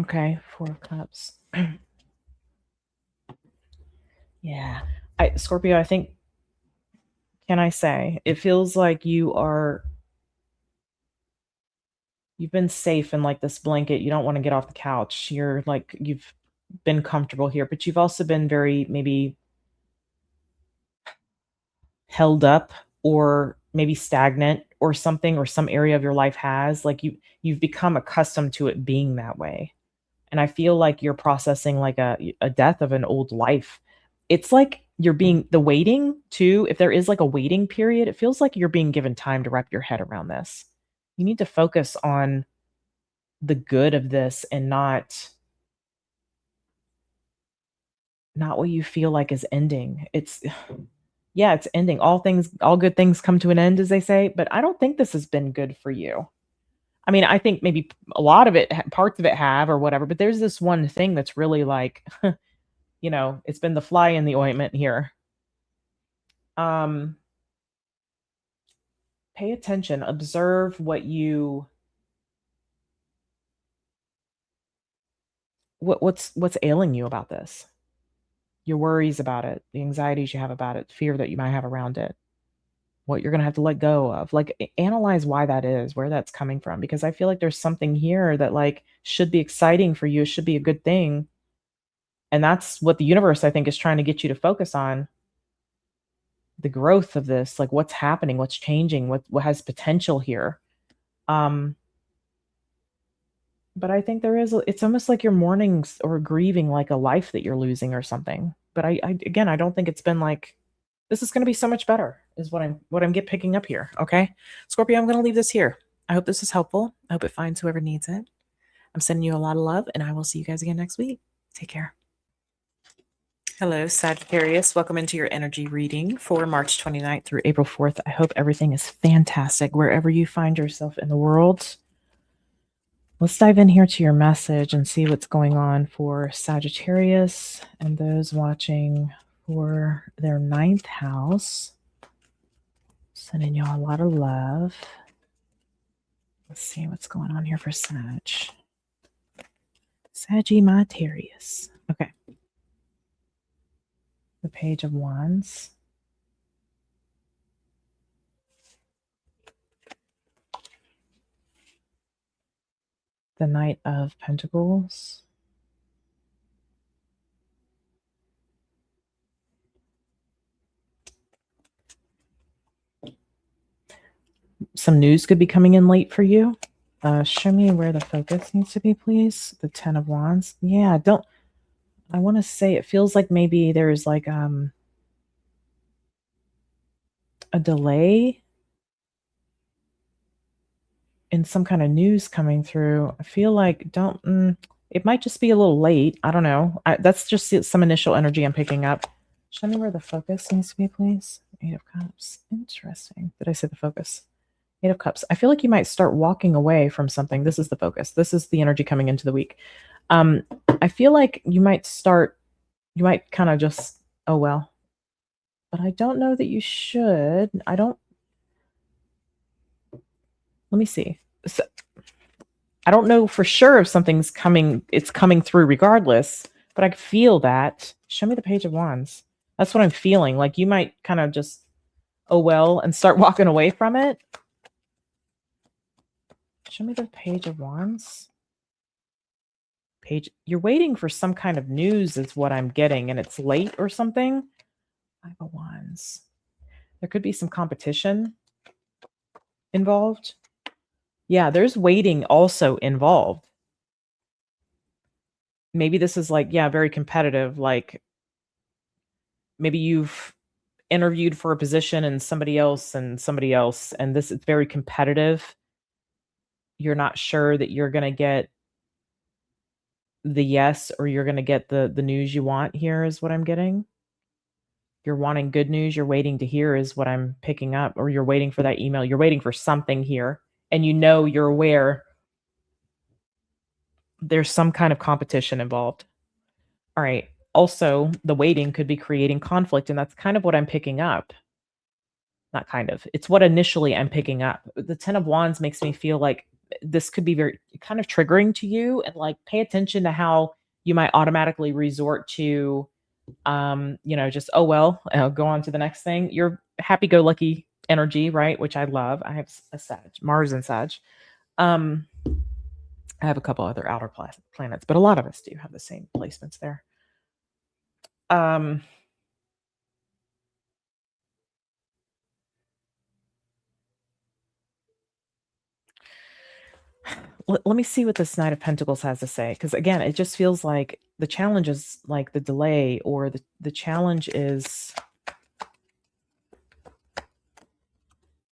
Okay, 4 of Cups. Yeah. Scorpio, I think can I say it feels like you've been safe in like this blanket. You don't want to get off the couch. You're like you've been comfortable here, but you've also been very maybe held up or maybe stagnant or something or some area of your life has like you've become accustomed to it being that way. And I feel like you're processing like a death of an old life. It's like you're being the waiting too. If there is like a waiting period, it feels like you're being given time to wrap your head around this. You need to focus on the good of this and not what you feel like is ending. It's yeah, it's ending. All good things come to an end, as they say, but I don't think this has been good for you. I mean, I think maybe a lot of it, parts of it have or whatever, but there's this one thing that's really like, it's been the fly in the ointment here. Um, Pay attention, observe what's ailing you about this. Your worries about it, the anxieties you have about it, fear that you might have around it, what you're going to have to let go of. Like, analyze why that is, where that's coming from, because I feel like there's something here that like should be exciting for you, should be a good thing. And that's what the universe, I think, is trying to get you to focus on, the growth of this, like what's happening, what's changing, what has potential here. Um, but I think it's almost like you're mourning or grieving like a life that you're losing or something. But again, I don't think it's been like, this is going to be so much better, is what I'm picking up here. Okay, Scorpio, I'm going to leave this here. I hope this is helpful. I hope it finds whoever needs it. I'm sending you a lot of love, and I will see you guys again next week. Take care. Hello, Sagittarius. Welcome into your energy reading for March 29th through April 4th. I hope everything is fantastic wherever you find yourself in the world. Let's dive in here to your message and see what's going on for Sagittarius and those watching for their 9th house. Sending y'all a lot of love. Let's see what's going on here for Sagittarius. Okay. The Page of Wands. The Knight of Pentacles. Some news could be coming in late for you. Show me where the focus needs to be, please. The 10 of Wands. Yeah, I want to say it feels like maybe there's like a delay in some kind of news coming through. I feel like it might just be a little late. I don't know. That's just some initial energy I'm picking up. Show me where the focus needs to be, please. 8 of Cups. Interesting. Did I say the focus? 8 of Cups. I feel like you might start walking away from something. This is the focus. This is the energy coming into the week. I feel like you might kind of just, oh, well. But I don't know that you should. Let me see. So, I don't know for sure if something's coming, it's coming through regardless, but I feel that. Show me the Page of Wands. That's what I'm feeling. Like you might kind of just, oh, well, and start walking away from it. Show me the Page of Wands. You're waiting for some kind of news is what I'm getting, and it's late or something. 5 of Wands. There could be some competition involved. Yeah, there's waiting also involved. Maybe this is like, yeah, very competitive. Like maybe you've interviewed for a position and somebody else, and this is very competitive. You're not sure that you're going to get the yes or you're going to get the news you want here is what I'm getting. You're wanting good news. You're waiting to hear is what I'm picking up, or you're waiting for that email. You're waiting for something here, and you're aware there's some kind of competition involved. All right. Also, the waiting could be creating conflict, and that's kind of what I'm picking up. Not kind of. It's what initially I'm picking up. The 10 of Wands makes me feel like this could be very kind of triggering to you, and like pay attention to how you might automatically resort to just, oh, well, I'll go on to the next thing. You're happy-go-lucky energy, right? Which I love. I have a Mars and Sag. I have a couple other outer planets, but a lot of us do have the same placements there. Let me see what this Knight of Pentacles has to say, because again, it just feels like the challenge is like the delay, or the challenge is,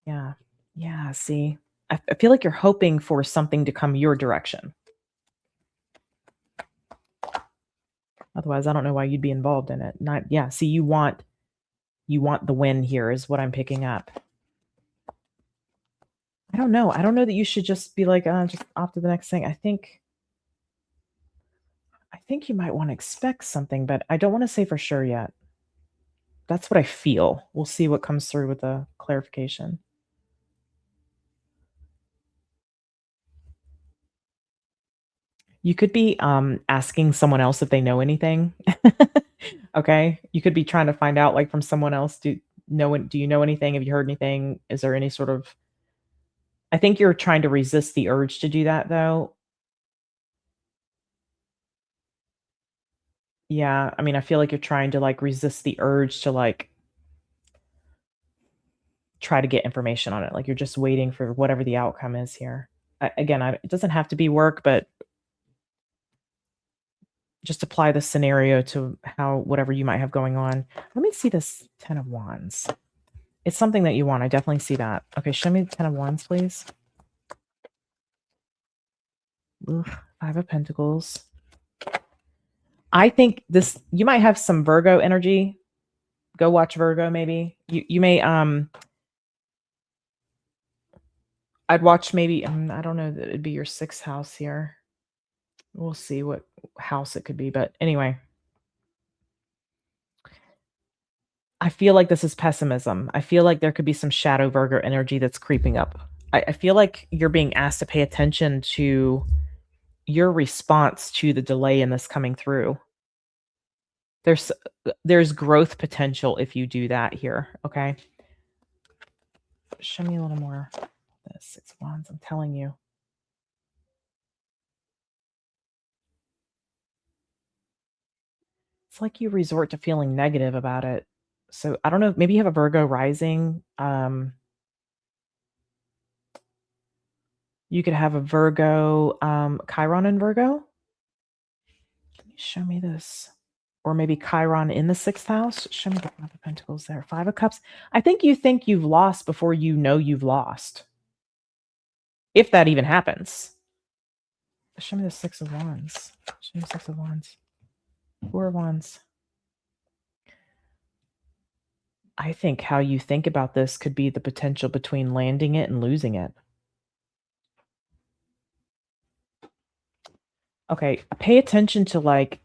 yeah, see, I feel like you're hoping for something to come your direction. Otherwise, I don't know why you'd be involved in it. Not, yeah. See, you want the win here is what I'm picking up. I don't know. I don't know that you should just be like, just off to the next thing. I think you might want to expect something, but I don't want to say for sure yet. That's what I feel. We'll see what comes through with the clarification. You could be asking someone else if they know anything. Okay. You could be trying to find out like from someone else, do you know anything? Have you heard anything? Is there any sort of I think you're trying to resist the urge to do that though. Yeah, I mean, I feel like you're trying to like resist the urge to like try to get information on it. Like you're just waiting for whatever the outcome is here. Again, it doesn't have to be work, but just apply the scenario to how whatever you might have going on. Let me see this 10 of Wands. It's something that you want. I definitely see that. Okay, show me the 10 of Wands, please. Ugh, 5 of Pentacles. I think you might have some Virgo energy. Go watch Virgo, maybe. You may I'd watch maybe I don't know that it'd be your 6th house here. We'll see what house it could be, but anyway. I feel like this is pessimism. I feel like there could be some shadow Virgo energy that's creeping up. I feel like you're being asked to pay attention to your response to the delay in this coming through. There's growth potential if you do that here, okay? Show me a little more. The 6 of Wands, I'm telling you. It's like you resort to feeling negative about it. So I don't know, maybe you have a Virgo rising. You could have a Virgo, Chiron in Virgo. Can you show me this? Or maybe Chiron in the 6th house. Show me the 5 of Pentacles there. 5 of Cups. I think you've lost before you know you've lost. If that even happens. Show me the 6 of Wands. Show me the 6 of Wands. 4 of Wands. I think how you think about this could be the potential between landing it and losing it. Okay, pay attention to like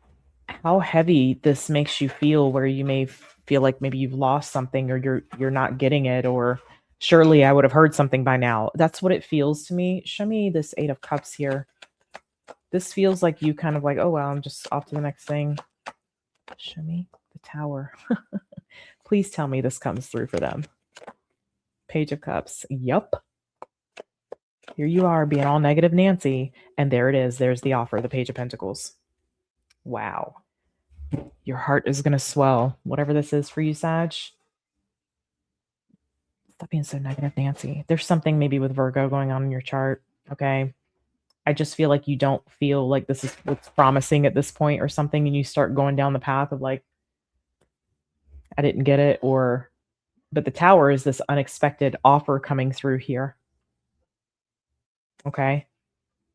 how heavy this makes you feel, where you may feel like maybe you've lost something or you're not getting it, or surely I would have heard something by now. That's what it feels to me. Show me this 8 of Cups here. This feels like you kind of like, oh, well, I'm just off to the next thing. Show me the Tower. Please tell me this comes through for them. Page of Cups. Yup. Here you are being all negative Nancy. And there it is. There's the offer, the Page of Pentacles. Wow. Your heart is going to swell. Whatever this is for you, Sag. Stop being so negative, Nancy. There's something maybe with Virgo going on in your chart. Okay. I just feel like you don't feel like this is what's promising at this point or something. And you start going down the path of like, I didn't get it, but the Tower is this unexpected offer coming through here. Okay.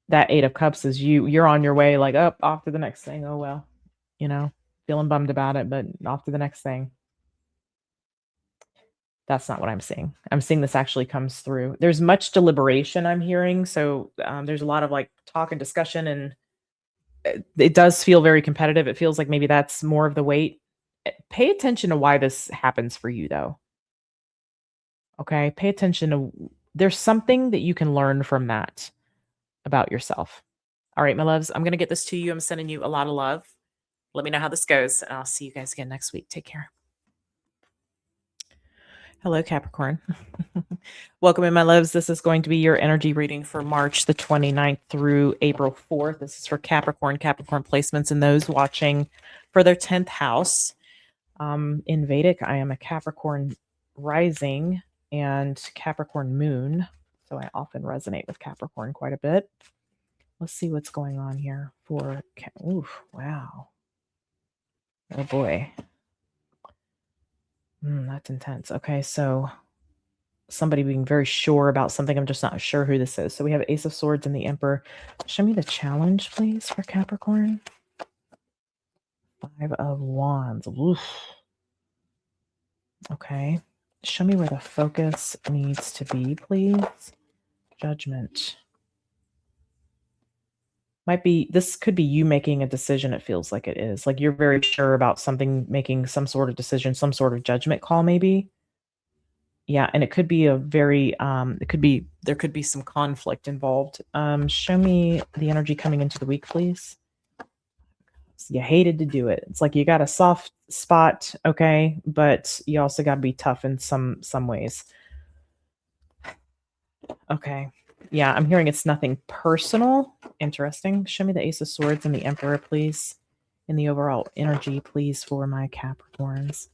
That 8 of Cups is you're on your way, like up off to the next thing. Oh, well, feeling bummed about it, but off to the next thing. That's not what I'm seeing. I'm seeing this actually comes through. There's much deliberation I'm hearing. So there's a lot of like talk and discussion, and it does feel very competitive. It feels like maybe that's more of the weight. Pay attention to why this happens for you though. Okay. Pay attention to, there's something that you can learn from that about yourself. All right, my loves, I'm going to get this to you. I'm sending you a lot of love. Let me know how this goes, and I'll see you guys again next week. Take care. Hello, Capricorn. Welcome in, my loves. This is going to be your energy reading for March the 29th through April 4th. This is for Capricorn placements, and those watching for their 10th house. In Vedic, I am a Capricorn rising and Capricorn moon, so I often resonate with Capricorn quite a bit. Let's see what's going on here for, oof, wow. Oh boy. That's intense. Okay, so somebody being very sure about something. I'm just not sure who this is. So we have Ace of Swords and the Emperor. Show me the challenge, please, for Capricorn. 5 of Wands. Oof. Okay. Show me where the focus needs to be, please. Judgment. This could be you making a decision. It feels like it is. Like you're very sure about something, making some sort of decision, some sort of judgment call, maybe. Yeah, and it could be a very there could be some conflict involved. Show me the energy coming into the week, please. You hated to do it. It's like you got a soft spot, okay, but you also got to be tough in some ways. Okay. Yeah, I'm hearing it's nothing personal. Interesting. Show me the Ace of Swords and the Emperor, please. In the overall energy, please, for my Capricorns.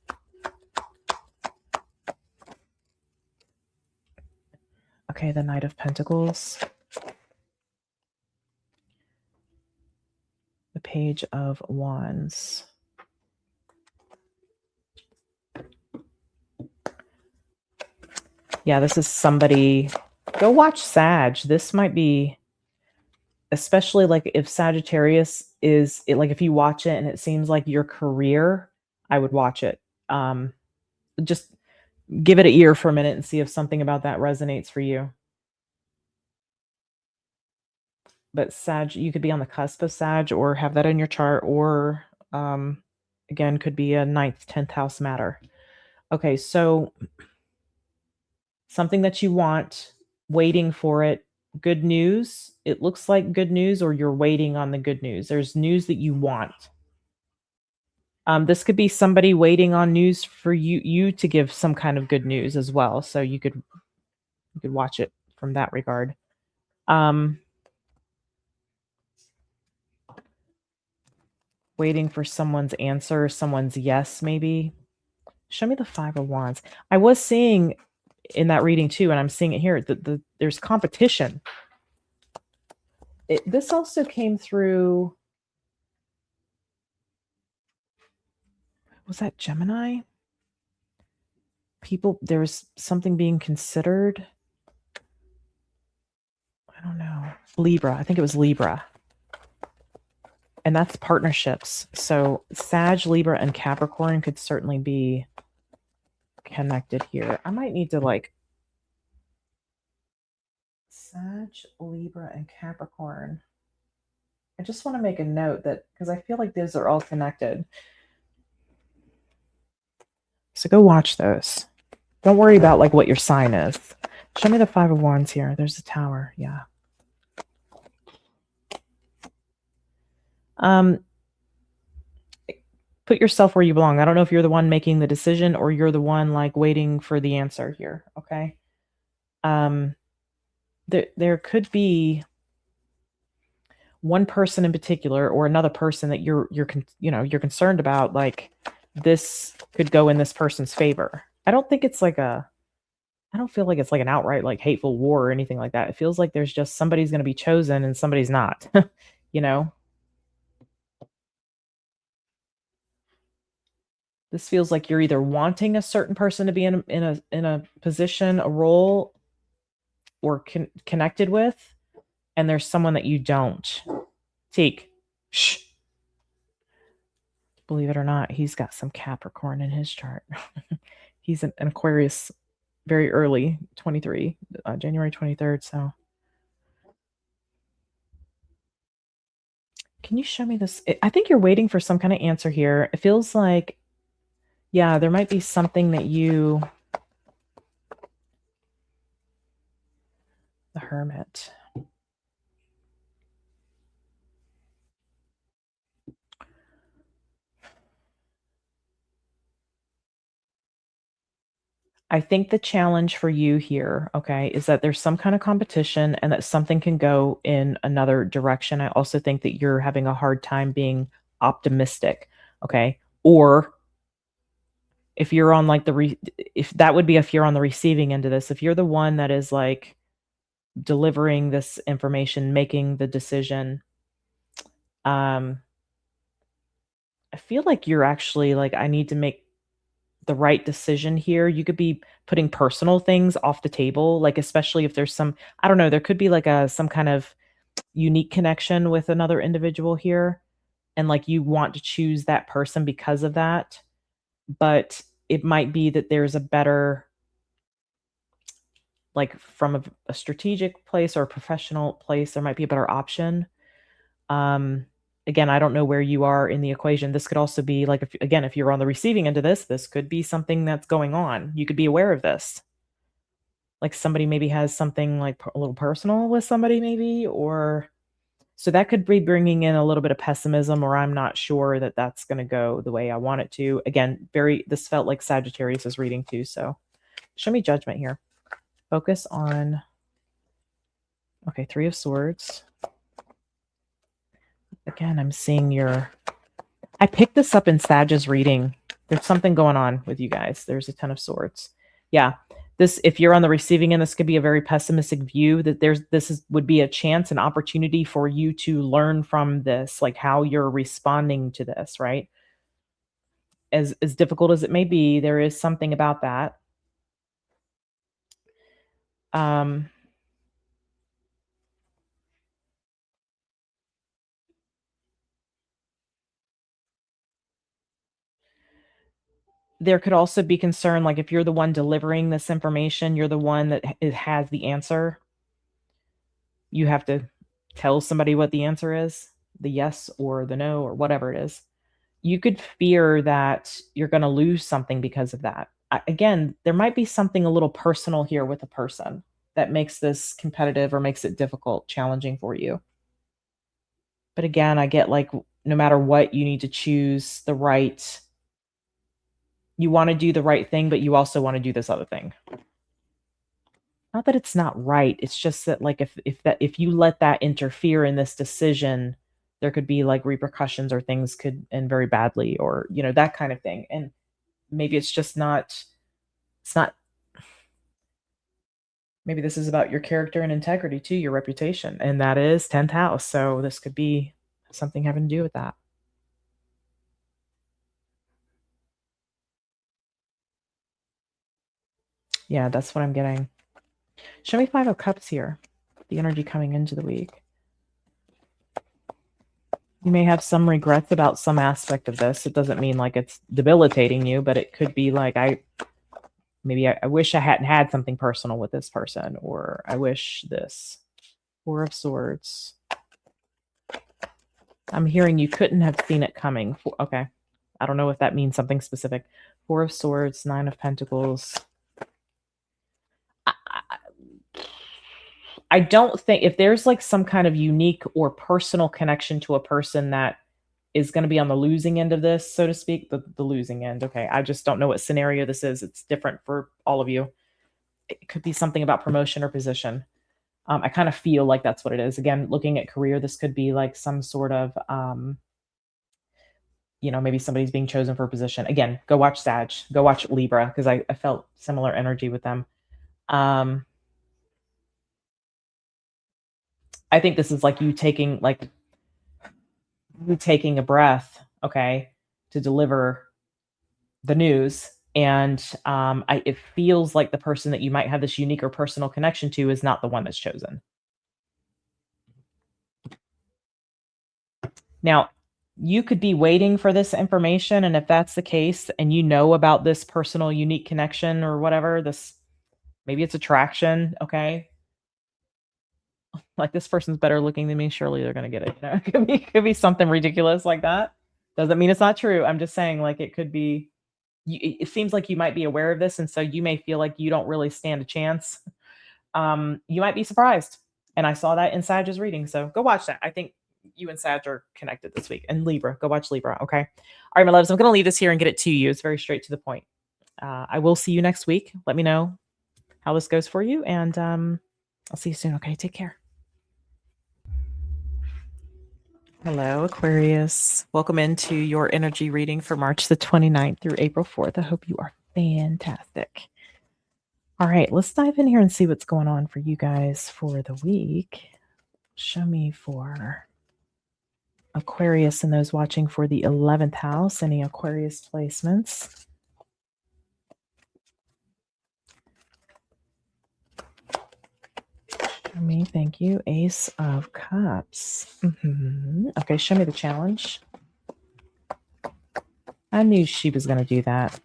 Okay, the Knight of Pentacles. The Page of Wands. Yeah, this is somebody. Go watch Sag. This might be, especially like if Sagittarius is, like if you watch it and it seems like your career, I would watch it. Just give it an ear for a minute and see if something about that resonates for you. But Sag, you could be on the cusp of Sag or have that in your chart, or again, could be a 9th, 10th house matter. Okay, so something that you want, waiting for it, good news. It looks like good news, or you're waiting on the good news. There's news that you want. This could be somebody waiting on news for you to give some kind of good news as well. So you could watch it from that regard. Waiting for someone's answer, someone's yes, maybe. Show me the 5 of Wands. I was seeing in that reading too, and I'm seeing it here, there's competition. This also came through. Was that Gemini? There was something being considered. I don't know. Libra. I think it was Libra. And that's partnerships. So Sag, Libra, and Capricorn could certainly be connected here. I might need to like Sag, Libra, and Capricorn. I just want to make a note that, because I feel like those are all connected. So go watch those. Don't worry about like what your sign is. Show me the 5 of Wands here. There's the Tower. Yeah. Put yourself where you belong. I don't know if you're the one making the decision or you're the one like waiting for the answer here. Okay. There could be one person in particular or another person that you're concerned about. Like this could go in this person's favor. I don't think it's like I don't feel like it's like an outright like hateful war or anything like that. It feels like there's just somebody's going to be chosen and somebody's not, you know? This feels like you're either wanting a certain person to be in a position, a role, or connected with, and there's someone that you don't. Teak, shh. Believe it or not, he's got some Capricorn in his chart. He's an Aquarius, very early, 23, January 23rd. So, can you show me this? I think you're waiting for some kind of answer here. It feels like, yeah, there might be something that you. The Hermit. I think the challenge for you here, okay, is that there's some kind of competition and that something can go in another direction. I also think that you're having a hard time being optimistic, okay? Or if you're on like if that would be if you're on the receiving end of this, if you're the one that is like delivering this information, making the decision, I feel like you're actually like, I need to make the right decision here. You could be putting personal things off the table, like especially if there's some, I don't know, there could be like some kind of unique connection with another individual here, and like you want to choose that person because of that. But it might be that there's a better, like from a strategic place or a professional place, there might be a better option. Um, Again, I don't know where you are in the equation. This could also be like, if, again, if you're on the receiving end of this could be something that's going on. You could be aware of this. Like somebody maybe has something like a little personal with somebody, maybe, or so that could be bringing in a little bit of pessimism, or I'm not sure that that's going to go the way I want it to. Again, this felt like Sagittarius is reading too. So show me judgment here. Focus on, okay, 3 of Swords. Again, I'm seeing I picked this up in Sag's reading. There's something going on with you guys. There's a 10 of Swords. Yeah. If you're on the receiving end, this could be a very pessimistic view that would be a chance, an opportunity for you to learn from this, like how you're responding to this, right? As difficult as it may be, there is something about that. There could also be concern, like if you're the one delivering this information, you're the one that has the answer. You have to tell somebody what the answer is, the yes or the no or whatever it is. You could fear that you're going to lose something because of that. Again, there might be something a little personal here with a person that makes this competitive or makes it difficult, challenging for you. But again, I get like no matter what, you need to choose the right. You want to do the right thing, but you also want to do this other thing. Not that it's not right. It's just that like if you let that interfere in this decision, there could be like repercussions or things could end very badly, or that kind of thing. And maybe it's not maybe this is about your character and integrity too, your reputation. And that is 10th house. So this could be something having to do with that. Yeah, that's what I'm getting. Show me 5 of Cups here. The energy coming into the week. You may have some regrets about some aspect of this. It doesn't mean like it's debilitating you, but it could be like, I wish I hadn't had something personal with this person, or I wish this. 4 of Swords. I'm hearing you couldn't have seen it coming. Okay. I don't know if that means something specific. 4 of Swords, 9 of Pentacles. I don't think, if there's like some kind of unique or personal connection to a person that is going to be on the losing end of this, so to speak, the losing end. Okay. I just don't know what scenario this is. It's different for all of you. It could be something about promotion or position. I kind of feel like that's what it is. Again, looking at career, this could be like some sort of, maybe somebody's being chosen for a position. Again, go watch Sag, go watch Libra, because I felt similar energy with them. I think this is like you taking a breath, okay, to deliver the news. And it feels like the person that you might have this unique or personal connection to is not the one that's chosen. Now, you could be waiting for this information, and if that's the case, and you know about this personal unique connection or whatever, maybe it's attraction, okay? Like, this person's better looking than me, surely they're going to get it. It could be something ridiculous like that. Doesn't mean it's not true. I'm just saying, like, it could be, it seems like you might be aware of this, and so you may feel like you don't really stand a chance. You might be surprised. And I saw that in Sag's reading, so go watch that. I think you and Sag are connected this week. And Libra, go watch Libra, okay? All right, my loves, I'm going to leave this here and get it to you. It's very straight to the point. I will see you next week. Let me know how this goes for you, and I'll see you soon, okay? Take care. Hello, Aquarius. Welcome into your energy reading for March the 29th through April 4th. I hope you are fantastic. All right, let's dive in here and see what's going on for you guys for the week. Show me for Aquarius and those watching for the 11th house, any Aquarius placements. me. Thank you. Ace of Cups. Okay, show me the challenge. I knew she was going to do that.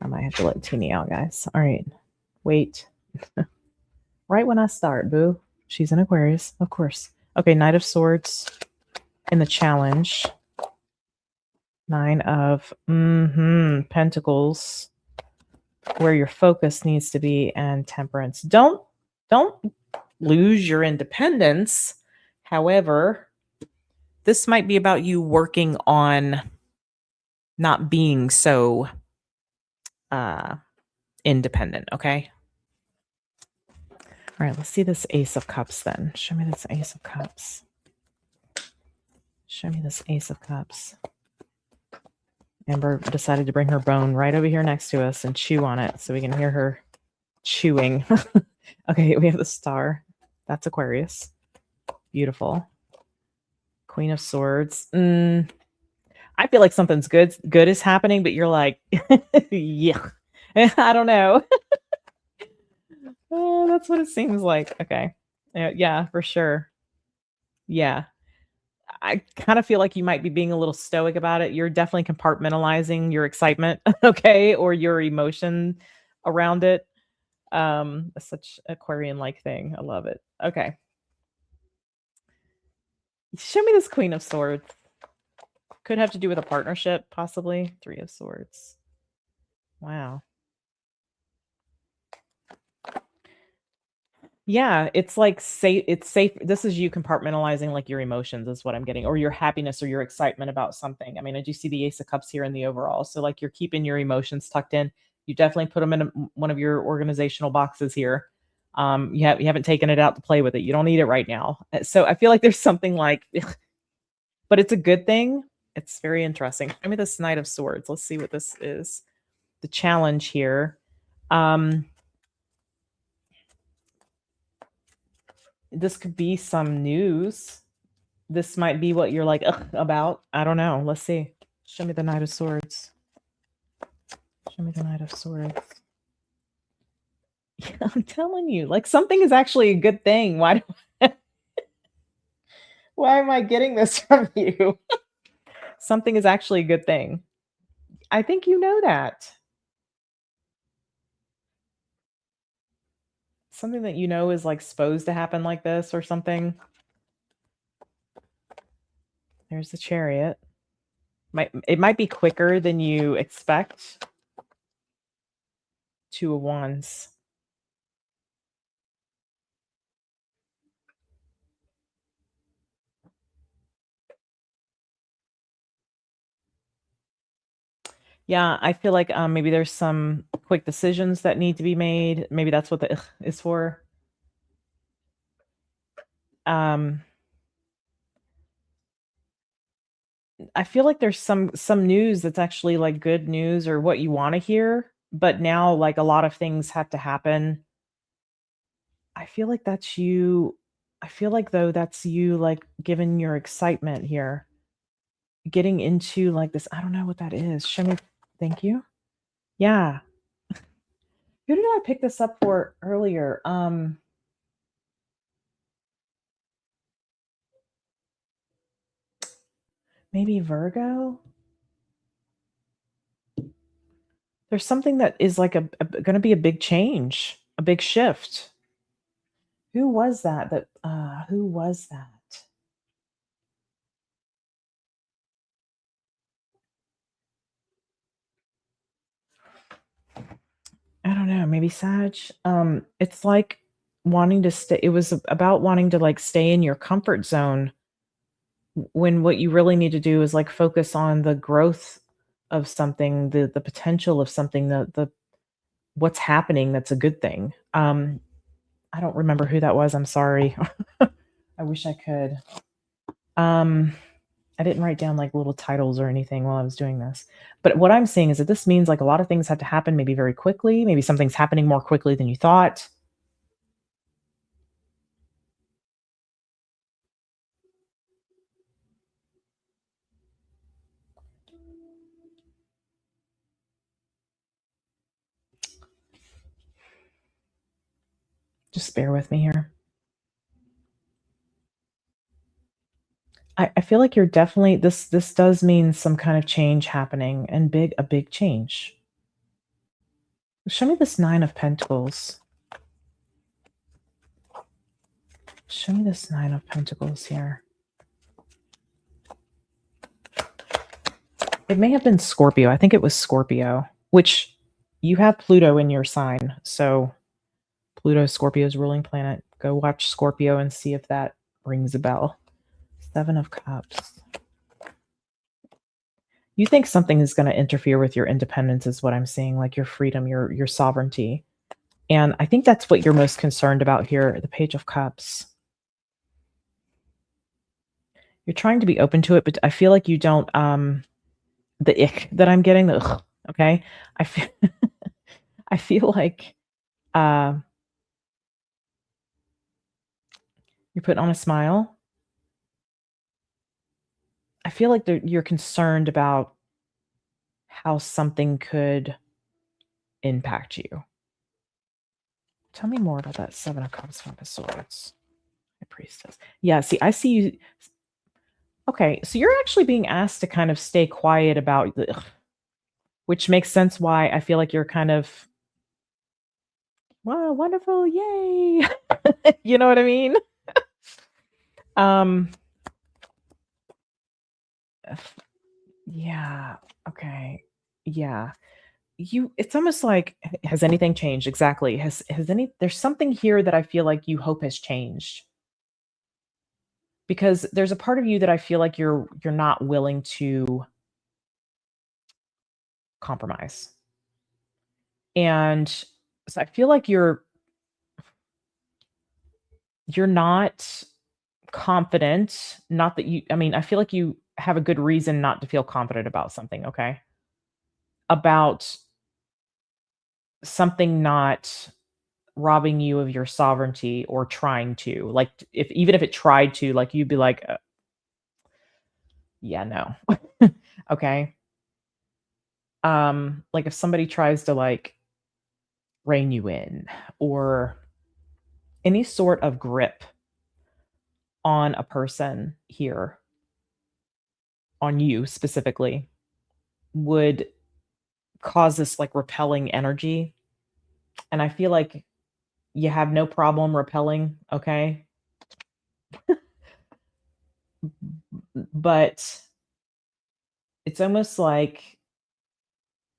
I might have to let Teeny out, guys. All right. Wait. Right when I start, boo. She's an Aquarius, of course. Okay, Knight of Swords in the challenge. Nine of Pentacles, where your focus needs to be, and Temperance. Don't lose your independence. However, this might be about you working on not being so independent, okay? All right, let's see this Ace of Cups then. Show me this Ace of Cups. Show me this Ace of Cups. Amber decided to bring her bone right over here next to us and chew on it so we can hear her chewing. Okay, we have the Star. That's Aquarius. Beautiful. Queen of Swords. I feel like something's good is happening, but you're like, yeah, I don't know. Oh, that's what it seems like. Okay. Yeah, for sure. Yeah. I kind of feel like you might be being a little stoic about it. You're definitely compartmentalizing your excitement, okay, or your emotion around it. Such Aquarian-like thing. I love it. Okay. Show me this Queen of Swords. Could have to do with a partnership, possibly. Three of Swords. Wow. Yeah, it's like safe. It's safe. This is you compartmentalizing like your emotions is what I'm getting, or your happiness or your excitement about something. I mean, I do see the Ace of Cups here in the overall. So like you're keeping your emotions tucked in. You definitely put them in one of your organizational boxes here. You haven't taken it out to play with it. You don't need it right now. So I feel like there's something like, but it's a good thing. It's very interesting. Show me this Knight of Swords. Let's see what this is. The challenge here. This could be some news. This might be what you're like about. I don't know. Let's see. Show me the Knight of Swords. Show me the Knight of Swords. Yeah, I'm telling you, like something is actually a good thing. Why am I getting this from you? Something is actually a good thing. I think you know that. Something that you know is like supposed to happen like this or something. There's the Chariot. It might be quicker than you expect. Two of Wands. Yeah, I feel like maybe there's some quick decisions that need to be made. Maybe that's what the is for. I feel like there's some news that's actually like good news or what you want to hear, but now like a lot of things have to happen. I feel like that's you. I feel like though that's you like given your excitement here. Getting into like this, I don't know what that is. Show me. Thank you. Yeah. Who did I pick this up for earlier? Maybe Virgo? There's something that is like a gonna be a big change, a big shift. Who was that? Who was that? I don't know, maybe Sag. It's like wanting to stay. It was about wanting to like stay in your comfort zone when what you really need to do is like focus on the growth of something, the potential of something, the what's happening that's a good thing. I don't remember who that was. I'm sorry. I wish I could. I didn't write down like little titles or anything while I was doing this. But what I'm seeing is that this means like a lot of things have to happen maybe very quickly. Maybe something's happening more quickly than you thought. Just bear with me here. I feel like you're definitely this does mean some kind of change happening and a big change. Show me this 9 of Pentacles. Show me this 9 of Pentacles here. It may have been Scorpio. I think it was Scorpio, which you have Pluto in your sign. So Pluto is Scorpio's ruling planet. Go watch Scorpio and see if that rings a bell. 7 of Cups. You think something is going to interfere with your independence is what I'm seeing, like your freedom, your sovereignty. And I think that's what you're most concerned about here, the Page of Cups. You're trying to be open to it, but I feel like you don't, the ick that I'm getting, the ugh, okay? I feel, I feel like you're putting on a smile. I feel like you're concerned about how something could impact you. Tell me more about that 7 of Cups, 5 of Swords. The Priestess. Yeah, see, I see you. Okay, so you're actually being asked to kind of stay quiet about the, which makes sense why I feel like you're kind of, wow, wonderful, yay. You know what I mean? Yeah, okay. Yeah. It's almost like, has anything changed? Exactly. There's something here that I feel like you hope has changed. Because there's a part of you that I feel like you're not willing to compromise. And so I feel like you're not confident, not that you, I mean, I feel like you have a good reason not to feel confident about something, okay? About something not robbing you of your sovereignty or trying to. Like even if it tried to, like you'd be like, yeah, no. Okay. Like if somebody tries to like rein you in or any sort of grip on a person here, on you specifically, would cause this like repelling energy. And I feel like you have no problem repelling, okay? But it's almost like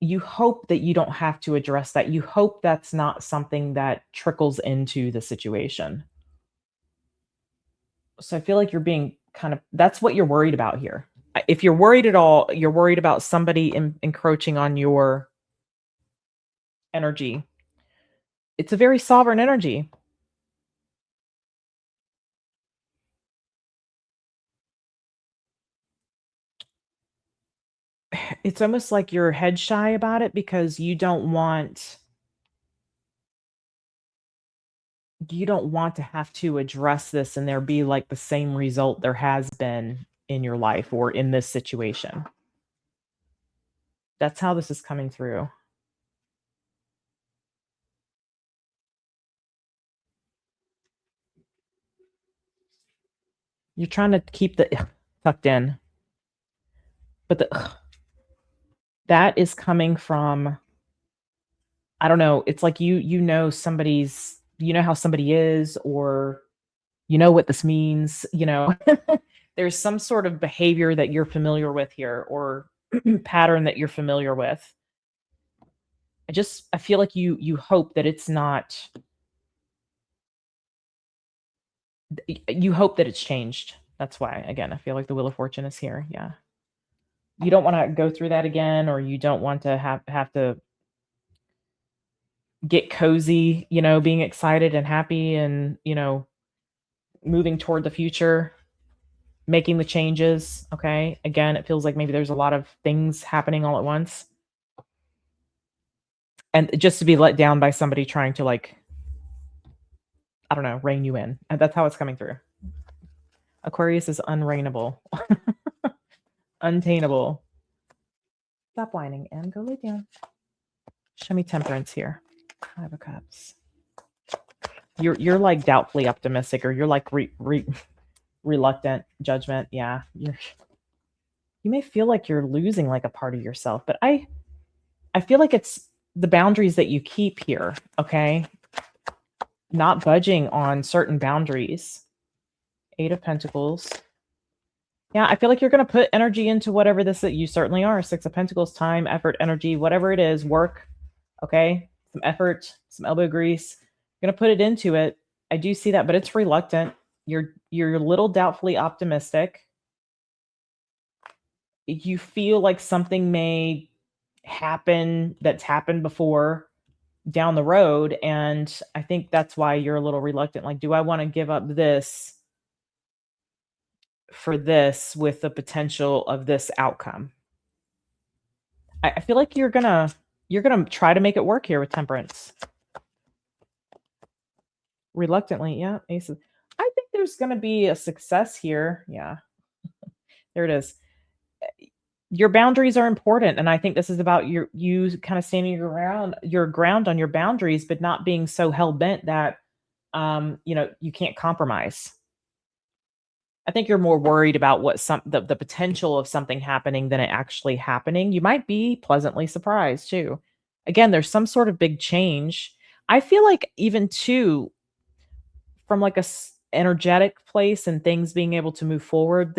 you hope that you don't have to address that. You hope that's not something that trickles into the situation. So I feel like you're being kind of, that's what you're worried about here. If you're worried at all, you're worried about somebody encroaching on your energy. It's a very sovereign energy. It's almost like you're head shy about it because you don't want to have to address this and there be like the same result there has been in your life or in this situation. That's how this is coming through. You're trying to keep the tucked in, but that is coming from, I don't know, it's like you know somebody's, you know how somebody is, or you know what this means, you know. There's some sort of behavior that you're familiar with here or pattern that you're familiar with. I feel like you hope that it's not, you hope that it's changed. That's why, again, I feel like the Wheel of Fortune is here. Yeah. You don't want to go through that again, or you don't want to have to get cozy, you know, being excited and happy and, you know, moving toward the future, making the changes. Okay. Again, it feels like maybe there's a lot of things happening all at once. And just to be let down by somebody trying to, like, I don't know, rein you in. And that's how it's coming through. Aquarius is unreignable, untainable. Stop whining and go lay down. Show me Temperance here. 5 of Cups. You're like doubtfully optimistic, or you're like reluctant judgment. Yeah, you may feel like you're losing like a part of yourself, but I feel like it's the boundaries that you keep here. Okay, not budging on certain boundaries. 8 of Pentacles. Yeah, I feel like you're going to put energy into whatever this is. You certainly are. 6 of Pentacles, time, effort, energy, whatever it is, work. Okay, some effort, some elbow grease. You're going to put it into it. I do see that, but it's reluctant. You're a little doubtfully optimistic. You feel like something may happen that's happened before down the road, and I think that's why you're a little reluctant. Like, do I want to give up this for this with the potential of this outcome? I feel like you're gonna try to make it work here with Temperance. Reluctantly, yeah, aces. I think there's gonna be a success here. Yeah, there it is. Your boundaries are important, and I think this is about you kind of standing your ground on your boundaries, but not being so hell bent that you can't compromise. I think you're more worried about what the potential of something happening than it actually happening. You might be pleasantly surprised too. Again, there's some sort of big change. I feel like even too, from like energetic place and things being able to move forward,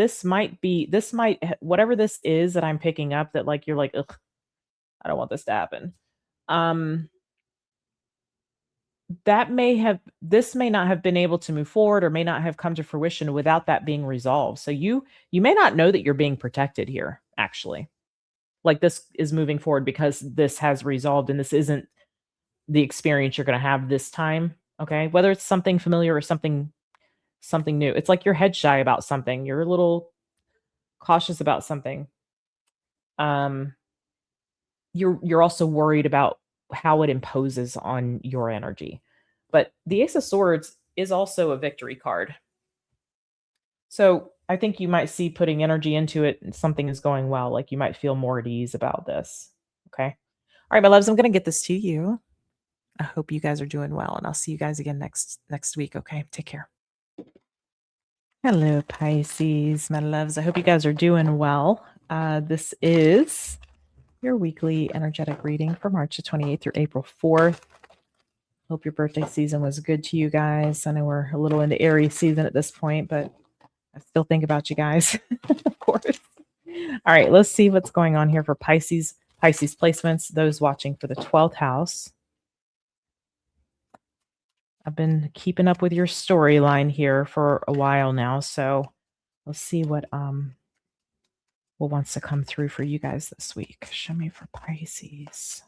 whatever this is that I'm picking up, that like you're like, ugh, I don't want this to happen. Um, this may not have been able to move forward, or may not have come to fruition without that being resolved. So you may not know that you're being protected here, actually. Like, this is moving forward because this has resolved, and this isn't the experience you're going to have this time. Okay, whether it's something familiar or something new, it's like you're head shy about something. You're a little cautious about something. You're also worried about how it imposes on your energy. But the Ace of Swords is also a victory card. So I think you might see putting energy into it and something is going well. Like, you might feel more at ease about this. Okay. All right, my loves, I'm going to get this to you. I hope you guys are doing well, and I'll see you guys again next week. Okay. Take care. Hello, Pisces, my loves. I hope you guys are doing well. This is your weekly energetic reading for March the 28th through April 4th. Hope your birthday season was good to you guys. I know we're a little into Aries season at this point, but I still think about you guys, of course. All right, let's see what's going on here for Pisces placements, those watching for the 12th house. I've been keeping up with your storyline here for a while now, so let's see what wants to come through for you guys this week. Show me for Pisces.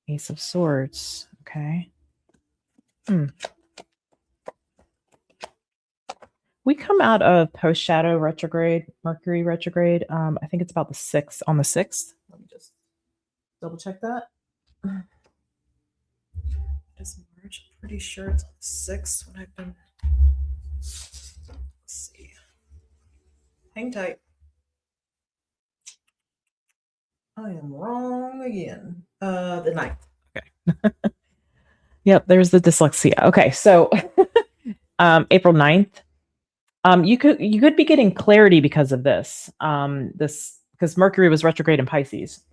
Ace of Swords. Okay. We come out of post shadow retrograde, Mercury retrograde. I think it's about the 6th, on the 6th. Let me just double check that. It's March. I'm pretty sure it's on the 6th when I've been. Let's see. Hang tight. I am wrong again. The 9th. Okay. Yep, there's the dyslexia. Okay, so April 9th. You could be getting clarity because of this. Because Mercury was retrograde in Pisces.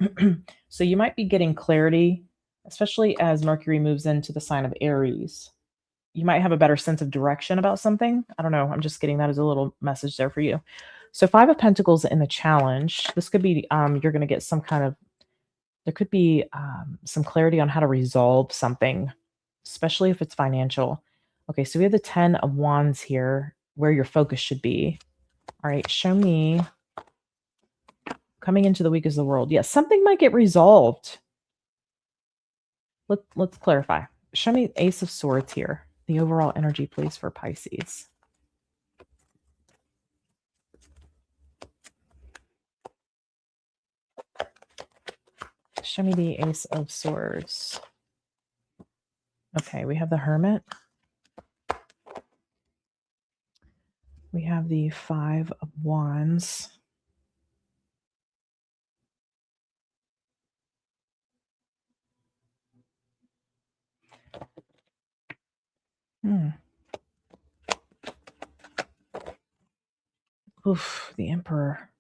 So you might be getting clarity, especially as Mercury moves into the sign of Aries. You might have a better sense of direction about something. I don't know. I'm just getting that as a little message there for you. So 5 of Pentacles in the challenge. This could be, you're going to get there could be some clarity on how to resolve something, especially if it's financial. Okay, so we have the 10 of Wands here, where your focus should be. All right, show me. Coming into the week is the World. Yes, something might get resolved. Let's clarify. Show me Ace of Swords here. The overall energy, please, for Pisces. Show me the Ace of Swords. Okay, we have the Hermit. We have the 5 of Wands. Hmm. Oof, the Emperor.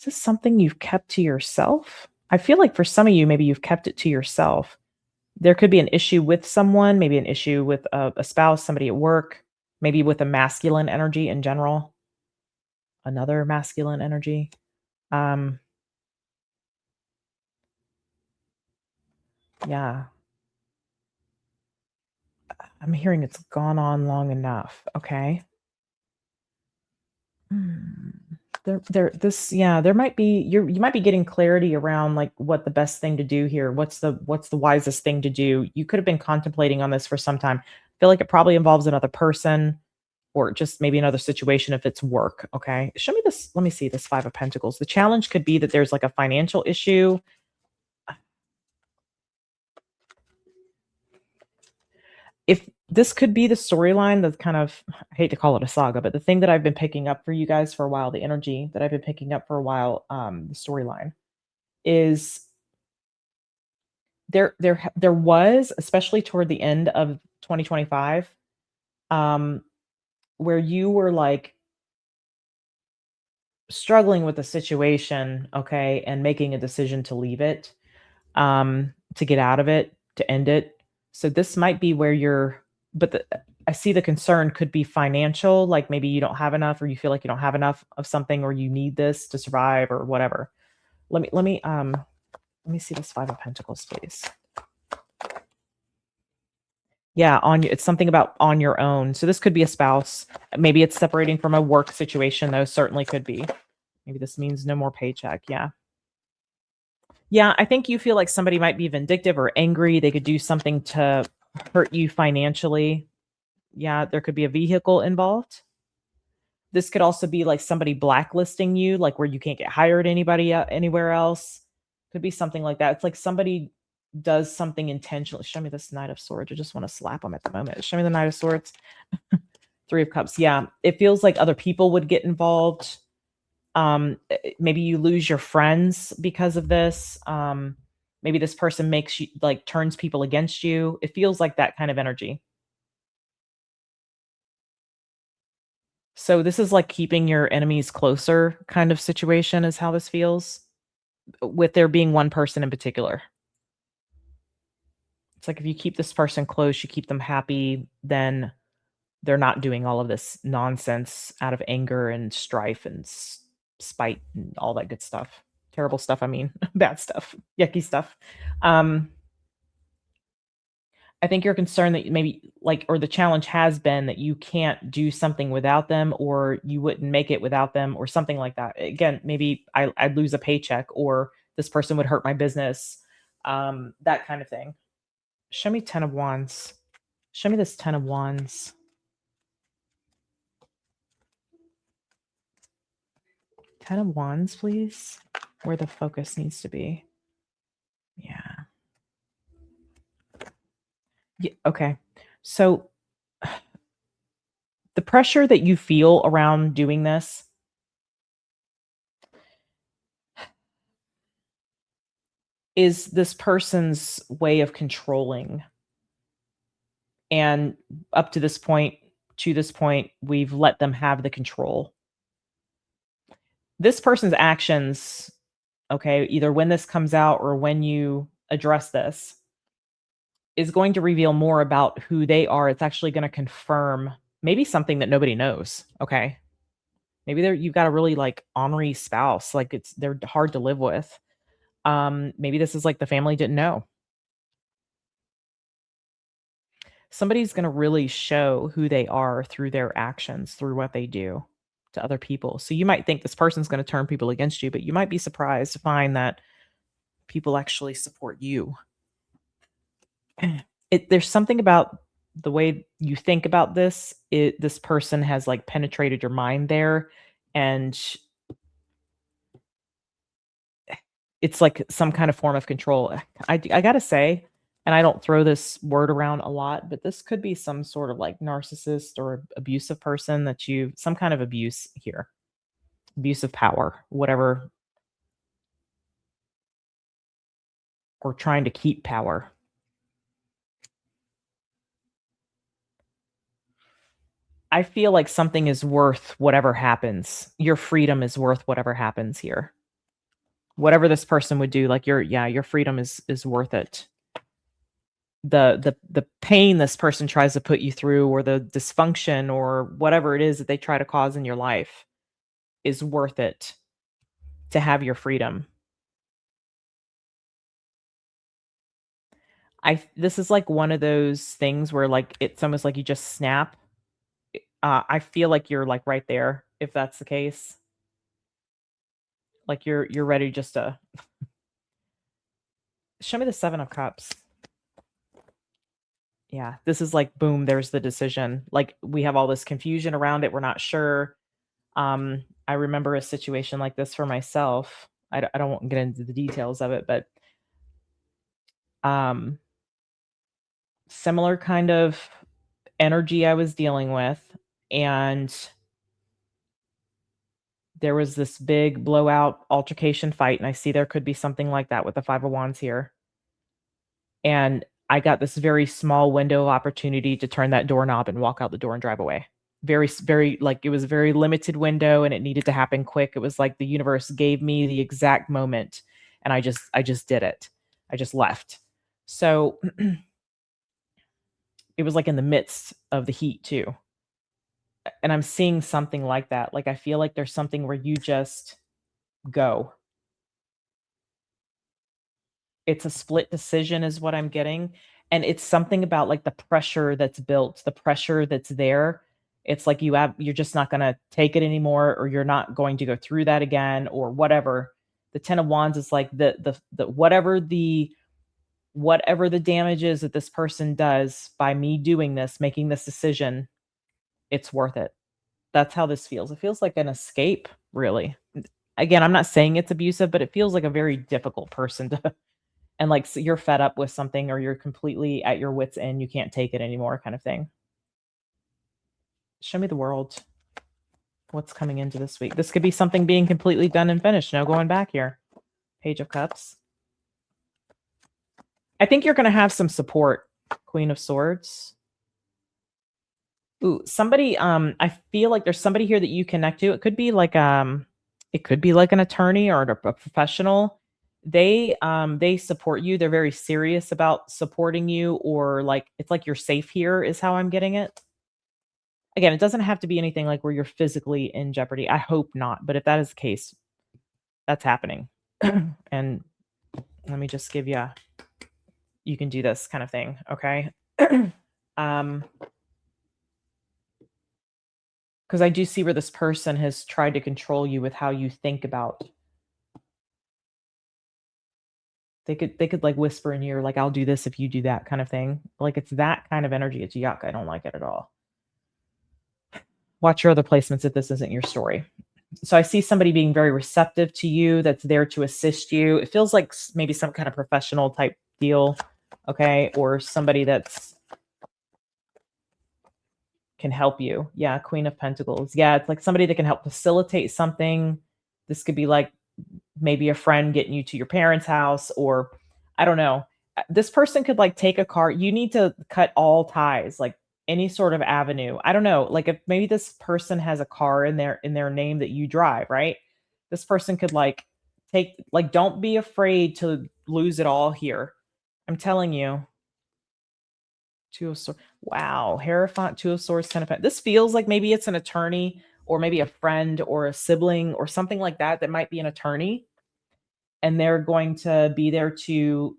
Is this something you've kept to yourself? I feel like for some of you, maybe you've kept it to yourself. There could be an issue with someone, maybe an issue with a spouse, somebody at work, maybe with a masculine energy in general, another masculine energy. Um, yeah, I'm hearing it's gone on long enough. Okay. Hmm. There might be you might be getting clarity around like what the best thing to do here. What's the wisest thing to do? You could have been contemplating on this for some time. I feel like it probably involves another person or just maybe another situation if it's work. Okay. Show me this. Let me see this 5 of Pentacles. The challenge could be that there's like a financial issue. If this could be the storyline that's kind of, I hate to call it a saga, but the thing that I've been picking up for you guys for a while, the energy that I've been picking up for a while, the storyline is there was, especially toward the end of 2025, um, where you were like struggling with the situation, okay, and making a decision to leave it, to get out of it, to end it. So this might be where I see the concern could be financial, like maybe you don't have enough or you feel like you don't have enough of something or you need this to survive or whatever. Let me see this 5 of Pentacles, please. Yeah, it's something about on your own. So this could be a spouse. Maybe it's separating from a work situation, though. Certainly could be. Maybe this means no more paycheck. Yeah. Yeah, I think you feel like somebody might be vindictive or angry. They could do something to hurt you financially. Yeah, there could be a vehicle involved. This could also be like somebody blacklisting you, like where you can't get hired anywhere else. Could be something like that. It's like somebody does something intentionally. Show me this Knight of Swords. I just want to slap them at the moment. Show me the Knight of Swords. 3 of Cups. Yeah, it feels like other people would get involved. Maybe you lose your friends because of this. Maybe this person makes you like turns people against you. It feels like that kind of energy. So this is like keeping your enemies closer kind of situation is how this feels, with there being one person in particular. It's like if you keep this person close, you keep them happy, then they're not doing all of this nonsense out of anger and strife and spite and all that good stuff. Terrible stuff, I mean, bad stuff, yucky stuff. Um, I think you're concerned that maybe like or the challenge has been that you can't do something without them or you wouldn't make it without them or something like that. Again, maybe I'd lose a paycheck or this person would hurt my business, that kind of thing. Show me 10 of Wands. Show me this 10 of Wands. 10 of Wands, please. Where the focus needs to be. Yeah. Yeah, okay. So the pressure that you feel around doing this is this person's way of controlling. And up to this point, we've let them have the control. This person's actions, okay, either when this comes out or when you address this, is going to reveal more about who they are. It's actually going to confirm maybe something that nobody knows. Okay. Maybe you've got a really like ornery spouse, like they're hard to live with. Maybe this is like the family didn't know. Somebody's going to really show who they are through their actions, through what they do to other people. So you might think this person's going to turn people against you, but you might be surprised to find that people actually support you. There's something about the way you think about this. This person has like penetrated your mind there, and it's like some kind of form of control. I gotta say, and I don't throw this word around a lot, but this could be some sort of like narcissist or abusive person some kind of abuse here, abuse of power, whatever, or trying to keep power. I feel like something is worth whatever happens. Your freedom is worth whatever happens here. Whatever this person would do, like your freedom is worth it. The pain this person tries to put you through, or the dysfunction, or whatever it is that they try to cause in your life, is worth it to have your freedom. This is like one of those things where like it's almost like you just snap. I feel like you're like right there, if that's the case. Like you're ready just to show me the 7 of Cups. Yeah, this is like boom, there's the decision. Like we have all this confusion around it. We're not sure. I remember a situation like this for myself. I don't want to get into the details of it, but um similar kind of energy I was dealing with, and there was this big blowout altercation fight, and I see there could be something like that with the 5 of Wands here. And I got this very small window of opportunity to turn that doorknob and walk out the door and drive away. Very, like it was a very limited window and it needed to happen quick. It was like the universe gave me the exact moment and I just did it. I just left. So it was like in the midst of the heat too. And I'm seeing something like that. Like I feel like there's something where you just go. It's a split decision is what I'm getting, and it's something about, like, the pressure that's built, the pressure that's there. It's like you're just not gonna take it anymore, or you're not going to go through that again, or whatever. The 10 of Wands is like the whatever the damage is that this person does by me doing this, making this decision, it's worth it. That's how this feels. It feels like an escape, really. Again, I'm not saying it's abusive, but it feels like a very difficult person to and like so you're fed up with something or you're completely at your wits end, you can't take it anymore kind of thing. Show me the world. What's coming into this week? This could be something being completely done and finished. No going back here. Page of Cups. I think you're going to have some support. Queen of Swords. Ooh, somebody, I feel like there's somebody here that you connect to. It could be like an attorney or a professional. They support you. They're very serious about supporting you, or like it's like you're safe here is how I'm getting it. Again, it doesn't have to be anything like where you're physically in jeopardy. I hope not, but if that is the case, that's happening. And let me just give you can do this kind of thing, okay? Because I do see where this person has tried to control you with how you think about. They could like whisper in your ear, like, I'll do this if you do that kind of thing. Like it's that kind of energy. It's yuck. I don't like it at all. Watch your other placements if this isn't your story. So I see somebody being very receptive to you, that's there to assist you. It feels like maybe some kind of professional type deal, okay? Or somebody that's can help you. Yeah, Queen of Pentacles. Yeah, it's like somebody that can help facilitate something. This could be like maybe a friend getting you to your parents' house, or I don't know. This person could like take a car. You need to cut all ties, like any sort of avenue. I don't know. Like if maybe this person has a car in their name that you drive, right? This person could like don't be afraid to lose it all here. I'm telling you. Two of Swords. Wow. Hierophant, Two of Swords, Ten of Pentacles. This feels like maybe it's an attorney or maybe a friend or a sibling or something like that that might be an attorney. And they're going to be there to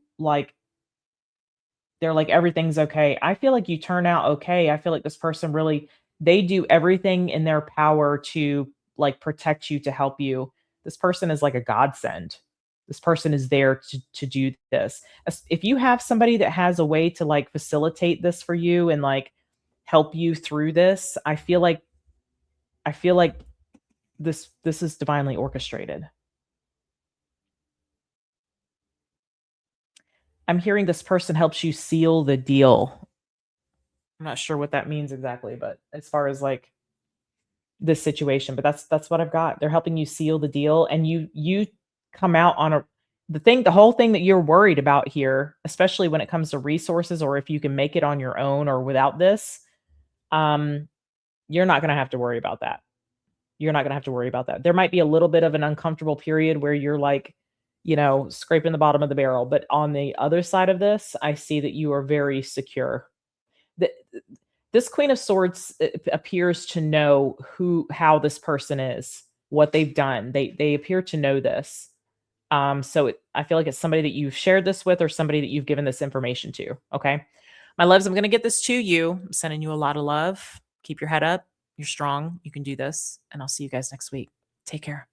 they're like, everything's okay. I feel like you turn out okay. I feel like this person really, they do everything in their power to like protect you, to help you. This person is like a godsend. This person is there to do this. If you have somebody that has a way to like facilitate this for you and like help you through this, I feel like this is divinely orchestrated. I'm hearing this person helps you seal the deal. I'm not sure what that means exactly, but as far as like this situation, but that's what I've got. They're helping you seal the deal, and you come out on the whole thing that you're worried about here, especially when it comes to resources or if you can make it on your own or without this. you're not going to have to worry about that. You're not going to have to worry about that. There might be a little bit of an uncomfortable period where you're like, scraping the bottom of the barrel. But on the other side of this, I see that you are very secure. This Queen of Swords appears to know how this person is, what they've done. They appear to know this. So I feel like it's somebody that you've shared this with or somebody that you've given this information to. Okay. My loves, I'm going to get this to you. I'm sending you a lot of love. Keep your head up. You're strong. You can do this. And I'll see you guys next week. Take care.